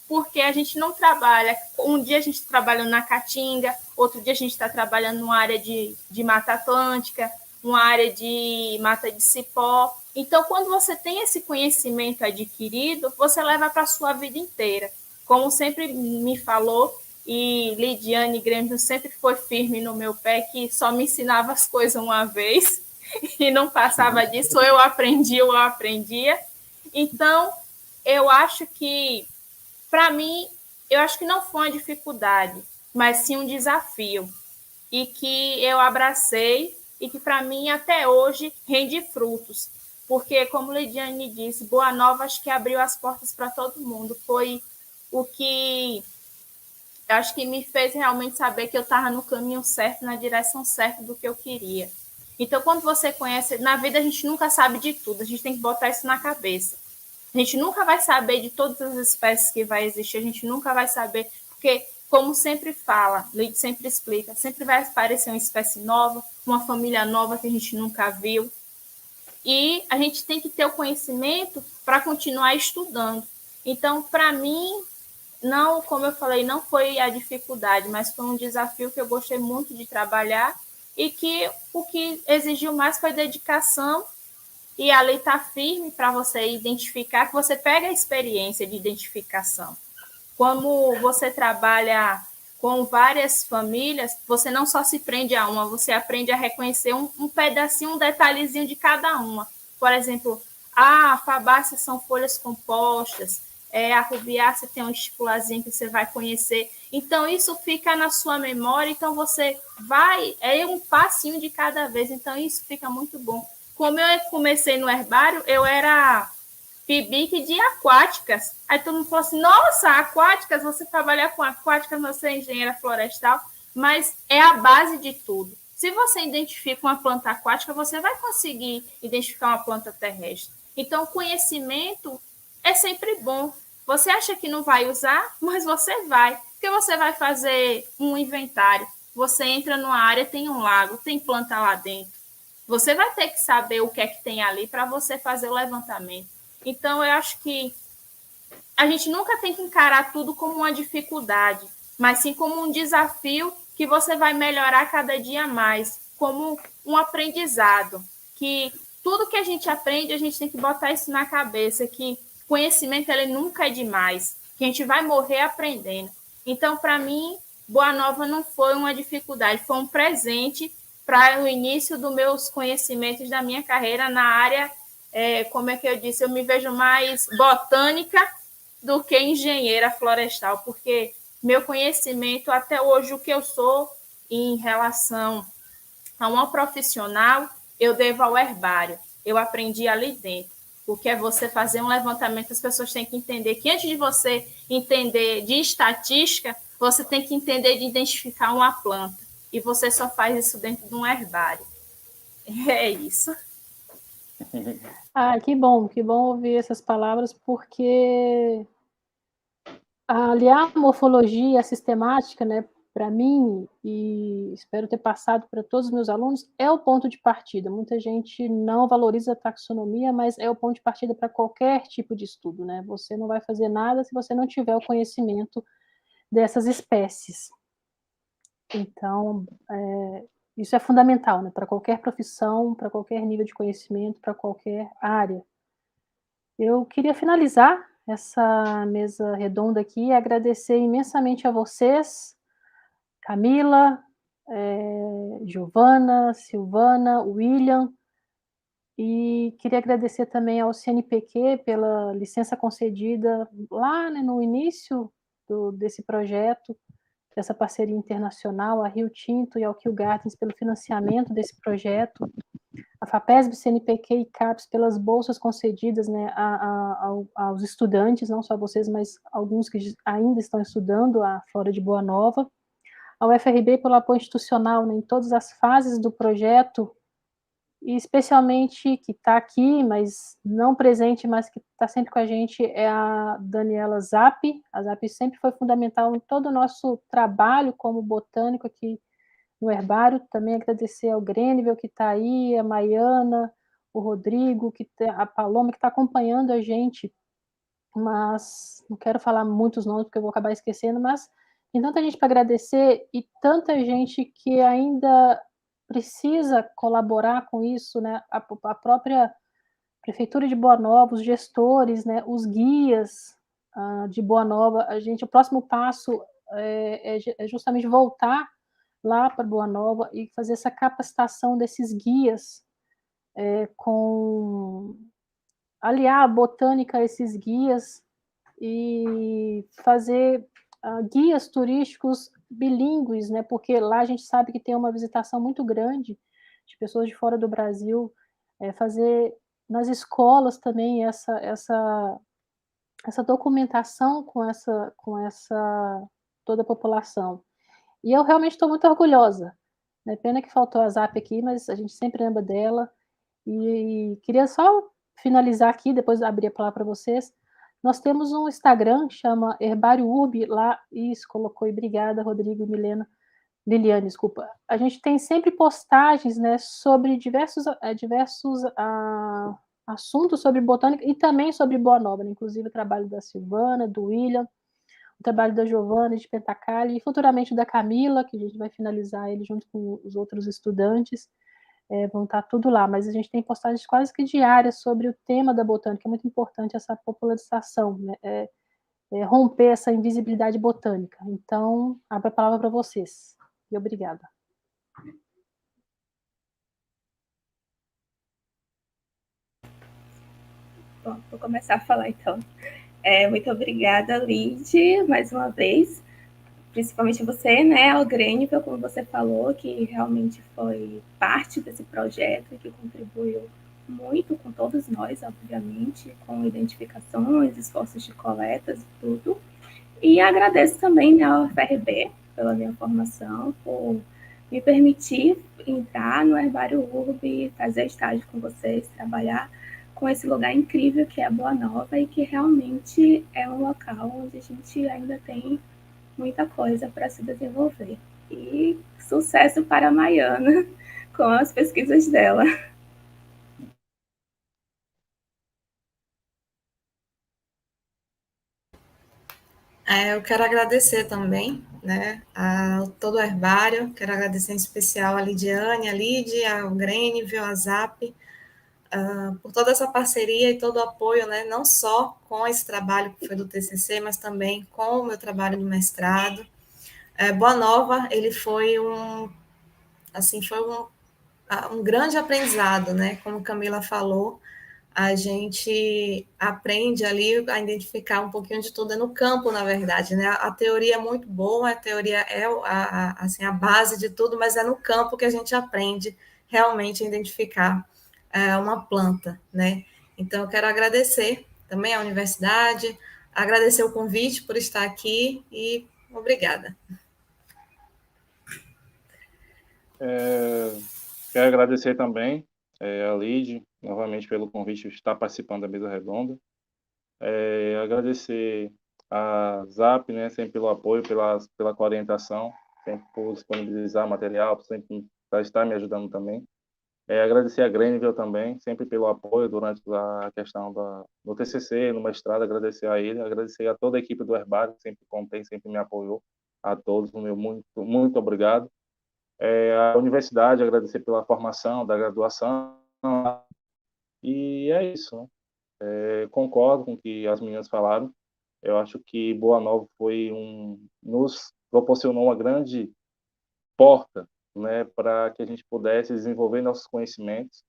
porque a gente não trabalha, um dia a gente trabalha na Caatinga, outro dia a gente está trabalhando numa área de Mata Atlântica, uma área de mata de cipó. Então, quando você tem esse conhecimento adquirido, você leva para a sua vida inteira. Como sempre me falou, e Lidiane Grêmio sempre foi firme no meu pé, que só me ensinava as coisas uma vez e não passava disso, ou eu aprendia. Então, eu acho que, para mim, eu acho que não foi uma dificuldade, mas sim um desafio, e que eu abracei e que, para mim, até hoje, rende frutos. Porque, como Lidiane disse, Boa Nova acho que abriu as portas para todo mundo. Foi o que acho que me fez realmente saber que eu estava no caminho certo, na direção certa do que eu queria. Então, quando você conhece, na vida a gente nunca sabe de tudo, a gente tem que botar isso na cabeça. A gente nunca vai saber de todas as espécies que vai existir, a gente nunca vai saber, porque, como sempre fala, Lid sempre explica, sempre vai aparecer uma espécie nova, uma família nova que a gente nunca viu. E a gente tem que ter o conhecimento para continuar estudando. Então, para mim, não, como eu falei, não foi a dificuldade, mas foi um desafio que eu gostei muito de trabalhar e que o que exigiu mais foi dedicação e a lei está firme para você identificar, que você pega a experiência de identificação. Como você trabalha com várias famílias, você não só se prende a uma, você aprende a reconhecer um pedacinho, um detalhezinho de cada uma. Por exemplo, a fabácea são folhas compostas, a rubiácea tem um estipulazinho que você vai conhecer. Então, isso fica na sua memória, então você vai, é um passinho de cada vez, então isso fica muito bom. Como eu comecei no herbário, eu era PIBIC de aquáticas. Aí todo mundo falou assim, nossa, aquáticas, você trabalha com aquáticas, você é engenheira florestal, mas é a base de tudo. Se você identifica uma planta aquática, você vai conseguir identificar uma planta terrestre. Então, conhecimento é sempre bom. Você acha que não vai usar, mas você vai. Porque você vai fazer um inventário. Você entra numa área, tem um lago, tem planta lá dentro. Você vai ter que saber o que é que tem ali para você fazer o levantamento. Então, eu acho que a gente nunca tem que encarar tudo como uma dificuldade, mas sim como um desafio que você vai melhorar cada dia mais, como um aprendizado, que tudo que a gente aprende, a gente tem que botar isso na cabeça, que conhecimento ele nunca é demais, que a gente vai morrer aprendendo. Então, para mim, Boa Nova não foi uma dificuldade, foi um presente para o início dos meus conhecimentos da minha carreira na área, como é que eu disse, eu me vejo mais botânica do que engenheira florestal, porque meu conhecimento, até hoje, o que eu sou em relação a uma profissional, eu devo ao herbário. Eu aprendi ali dentro. Porque é você fazer um levantamento, as pessoas têm que entender que antes de você entender de estatística, você tem que entender de identificar uma planta. E você só faz isso dentro de um herbário. É isso. Ah, que bom ouvir essas palavras, porque aliar a morfologia, a sistemática, né, para mim, e espero ter passado para todos os meus alunos, é o ponto de partida. Muita gente não valoriza a taxonomia, mas é o ponto de partida para qualquer tipo de estudo, né? Você não vai fazer nada se você não tiver o conhecimento dessas espécies. Então, isso é fundamental, né, para qualquer profissão, para qualquer nível de conhecimento, para qualquer área. Eu queria finalizar essa mesa redonda aqui e agradecer imensamente a vocês, Camila, Giovana, Silvana, William, e queria agradecer também ao CNPq pela licença concedida lá, né, no início desse projeto, dessa parceria internacional, a Rio Tinto e ao Kew Gardens pelo financiamento desse projeto, a FAPESB, CNPq e CAPES pelas bolsas concedidas, né, aos estudantes, não só vocês, mas alguns que ainda estão estudando a Flora de Boa Nova, ao FRB pelo apoio institucional, né, em todas as fases do projeto, e especialmente que está aqui, mas não presente, mas que está sempre com a gente, é a Daniela Zappi. A Zappi sempre foi fundamental em todo o nosso trabalho como botânico aqui no herbário. Também agradecer ao Grênivell, que está aí, a Maiana, o Rodrigo, a Paloma, que está acompanhando a gente, mas não quero falar muitos nomes, porque eu vou acabar esquecendo, mas tem tanta gente para agradecer e tanta gente que ainda precisa colaborar com isso, né? A própria Prefeitura de Boa Nova, os gestores, né? Os guias de Boa Nova. O próximo passo é justamente voltar lá para Boa Nova e fazer essa capacitação desses guias, aliar a botânica a esses guias e fazer guias turísticos bilíngues, né? Porque lá a gente sabe que tem uma visitação muito grande de pessoas de fora do Brasil, fazer nas escolas também essa documentação com essa toda a população. E eu realmente estou muito orgulhosa, né? Pena que faltou a Zap aqui, mas a gente sempre lembra dela. E queria só finalizar aqui, depois abrir a palavra para vocês. Nós temos um Instagram, chama Herbário Urb, lá, isso, colocou, e obrigada, Rodrigo e Liliane, desculpa. A gente tem sempre postagens, né, sobre diversos assuntos sobre botânica e também sobre Boa Nova, né? Inclusive o trabalho da Silvana, do William, o trabalho da Giovana, de Pentacali, e futuramente da Camila, que a gente vai finalizar ele junto com os outros estudantes. Vão estar tudo lá, mas a gente tem postagens quase que diárias sobre o tema da botânica. É muito importante essa popularização, né? Romper essa invisibilidade botânica. Então, abro a palavra para vocês. E obrigada. Bom, vou começar a falar então. Muito obrigada, Lid, mais uma vez. Principalmente você, né, Algrênio, como você falou, que realmente foi parte desse projeto e que contribuiu muito com todos nós, obviamente, com identificações, esforços de coletas e tudo. E agradeço também, né, ao UFRB pela minha formação, por me permitir entrar no Herbário Urb, fazer estágio com vocês, trabalhar com esse lugar incrível que é Boa Nova e que realmente é um local onde a gente ainda tem muita coisa para se desenvolver. E sucesso para a Maiana com as pesquisas dela. Eu quero agradecer também, né, a todo o Herbário, quero agradecer em especial a Lidiane, a Lid, ao Grênivio, a Zap, por toda essa parceria e todo o apoio, né, não só com esse trabalho que foi do TCC, mas também com o meu trabalho no mestrado. Boa Nova, ele foi um grande aprendizado, né, como Camila falou, a gente aprende ali a identificar um pouquinho de tudo no campo, na verdade, né? A teoria é muito boa, a teoria é a base de tudo, mas é no campo que a gente aprende realmente a identificar uma planta, né? Então, eu quero agradecer também à universidade, agradecer o convite por estar aqui e obrigada. Quero agradecer também a Lid, novamente, pelo convite de estar participando da mesa redonda. Agradecer a Zap, né, sempre pelo apoio, pela orientação, sempre por disponibilizar material, sempre para estar me ajudando também. Agradecer a Grênivio também, sempre pelo apoio durante a questão do TCC, no mestrado, agradecer a ele, agradecer a toda a equipe do Herbário, que sempre contém, sempre me apoiou, a todos, meu muito, muito obrigado. A universidade, agradecer pela formação, da graduação, e é isso, né? Concordo com o que as meninas falaram. Eu acho que Boa Nova nos proporcionou uma grande porta, né, para que a gente pudesse desenvolver nossos conhecimentos,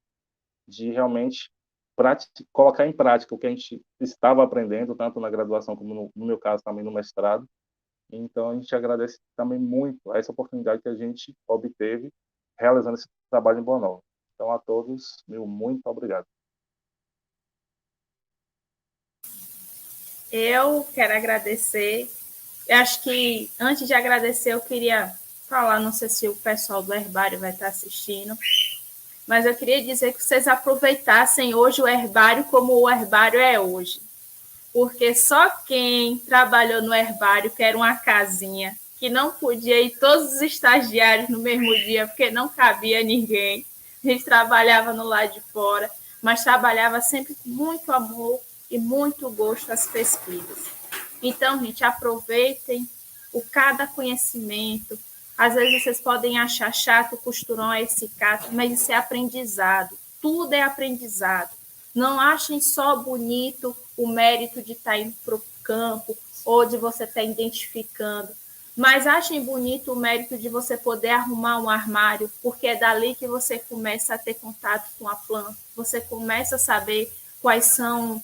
de realmente colocar em prática o que a gente estava aprendendo, tanto na graduação como no meu caso também no mestrado. Então a gente agradece também muito a essa oportunidade que a gente obteve realizando esse trabalho em Boa Nova. Então a todos, meu muito obrigado. Eu quero agradecer. Eu acho que, antes de agradecer, eu queria falar, não sei se o pessoal do Herbário vai estar assistindo, mas eu queria dizer que vocês aproveitassem hoje o Herbário como o Herbário é hoje. Porque só quem trabalhou no Herbário, que era uma casinha, que não podia ir todos os estagiários no mesmo dia, porque não cabia ninguém. A gente trabalhava no lado de fora, mas trabalhava sempre com muito amor e muito gosto as pesquisas. Então, gente, aproveitem cada conhecimento. Às vezes vocês podem achar chato, costurão, esse cato, mas isso é aprendizado. Tudo é aprendizado. Não achem só bonito o mérito de estar indo para o campo ou de você estar identificando, mas achem bonito o mérito de você poder arrumar um armário, porque é dali que você começa a ter contato com a planta, você começa a saber quais são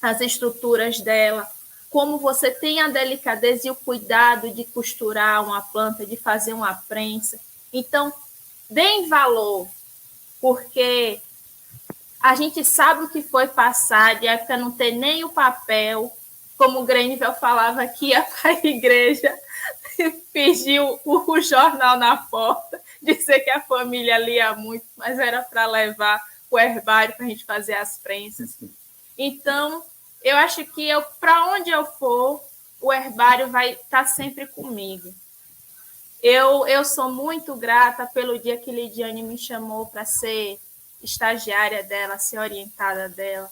as estruturas dela, como você tem a delicadeza e o cuidado de costurar uma planta, de fazer uma prensa. Então, deem valor, porque a gente sabe o que foi passar, de época não ter nem o papel, como o Grênivio falava que ia para a igreja, pediu o jornal na porta, dizer que a família lia muito, mas era para levar o herbário para a gente fazer as prensas. Então, eu acho que para onde eu for, o herbário vai estar sempre comigo. Eu sou muito grata pelo dia que Lidiane me chamou para ser estagiária dela, ser orientada dela.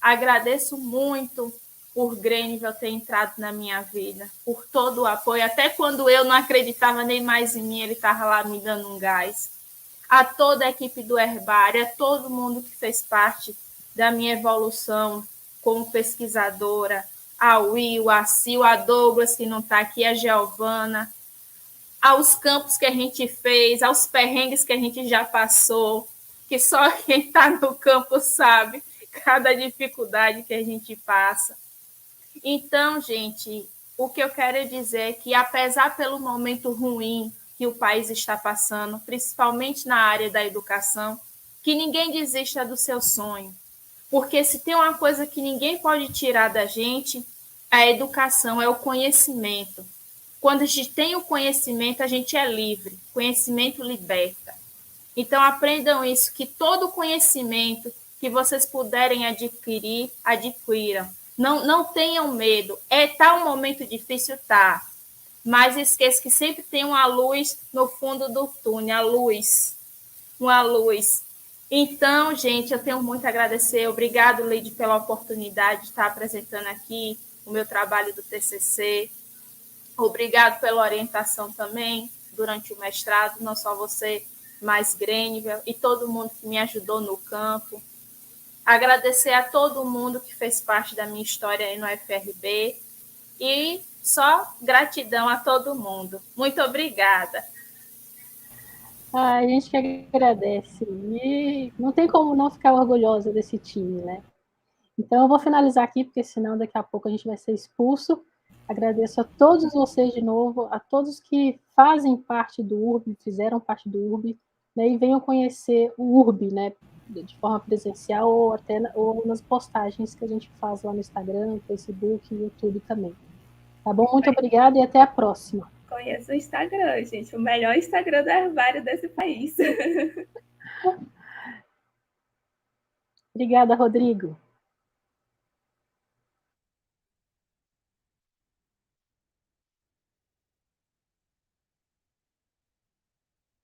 Agradeço muito por Grêniville ter entrado na minha vida, por todo o apoio, até quando eu não acreditava nem mais em mim, ele estava lá me dando um gás. A toda a equipe do Herbário, a todo mundo que fez parte da minha evolução como pesquisadora, a Will, a Sil, a Douglas, que não está aqui, a Giovana, aos campos que a gente fez, aos perrengues que a gente já passou, que só quem está no campo sabe cada dificuldade que a gente passa. Então, gente, o que eu quero dizer é que, apesar pelo momento ruim que o país está passando, principalmente na área da educação, que ninguém desista do seu sonho. Porque se tem uma coisa que ninguém pode tirar da gente, a educação, é o conhecimento. Quando a gente tem o conhecimento, a gente é livre. Conhecimento liberta. Então, aprendam isso, que todo conhecimento que vocês puderem adquirir, adquiram. Não tenham medo. Tá um momento difícil, tá. Mas esqueça que sempre tem uma luz no fundo do túnel, a luz. Uma luz. Então, gente, eu tenho muito a agradecer. Obrigado, Leide, pela oportunidade de estar apresentando aqui o meu trabalho do TCC. Obrigado pela orientação também durante o mestrado, não só você, mas Grêniville e todo mundo que me ajudou no campo. Agradecer a todo mundo que fez parte da minha história aí no FRB e só gratidão a todo mundo. Muito obrigada. A gente que agradece. E não tem como não ficar orgulhosa desse time, né? Então, eu vou finalizar aqui, porque senão daqui a pouco a gente vai ser expulso. Agradeço a todos vocês de novo, a todos que fazem parte do URB, fizeram parte do URB, né, e venham conhecer o URB, né, de forma presencial ou até ou nas postagens que a gente faz lá no Instagram, Facebook e YouTube também. Tá bom? Muito obrigada e até a próxima. Conheço o Instagram, gente, o melhor Instagram do herbário desse país. Obrigada, Rodrigo.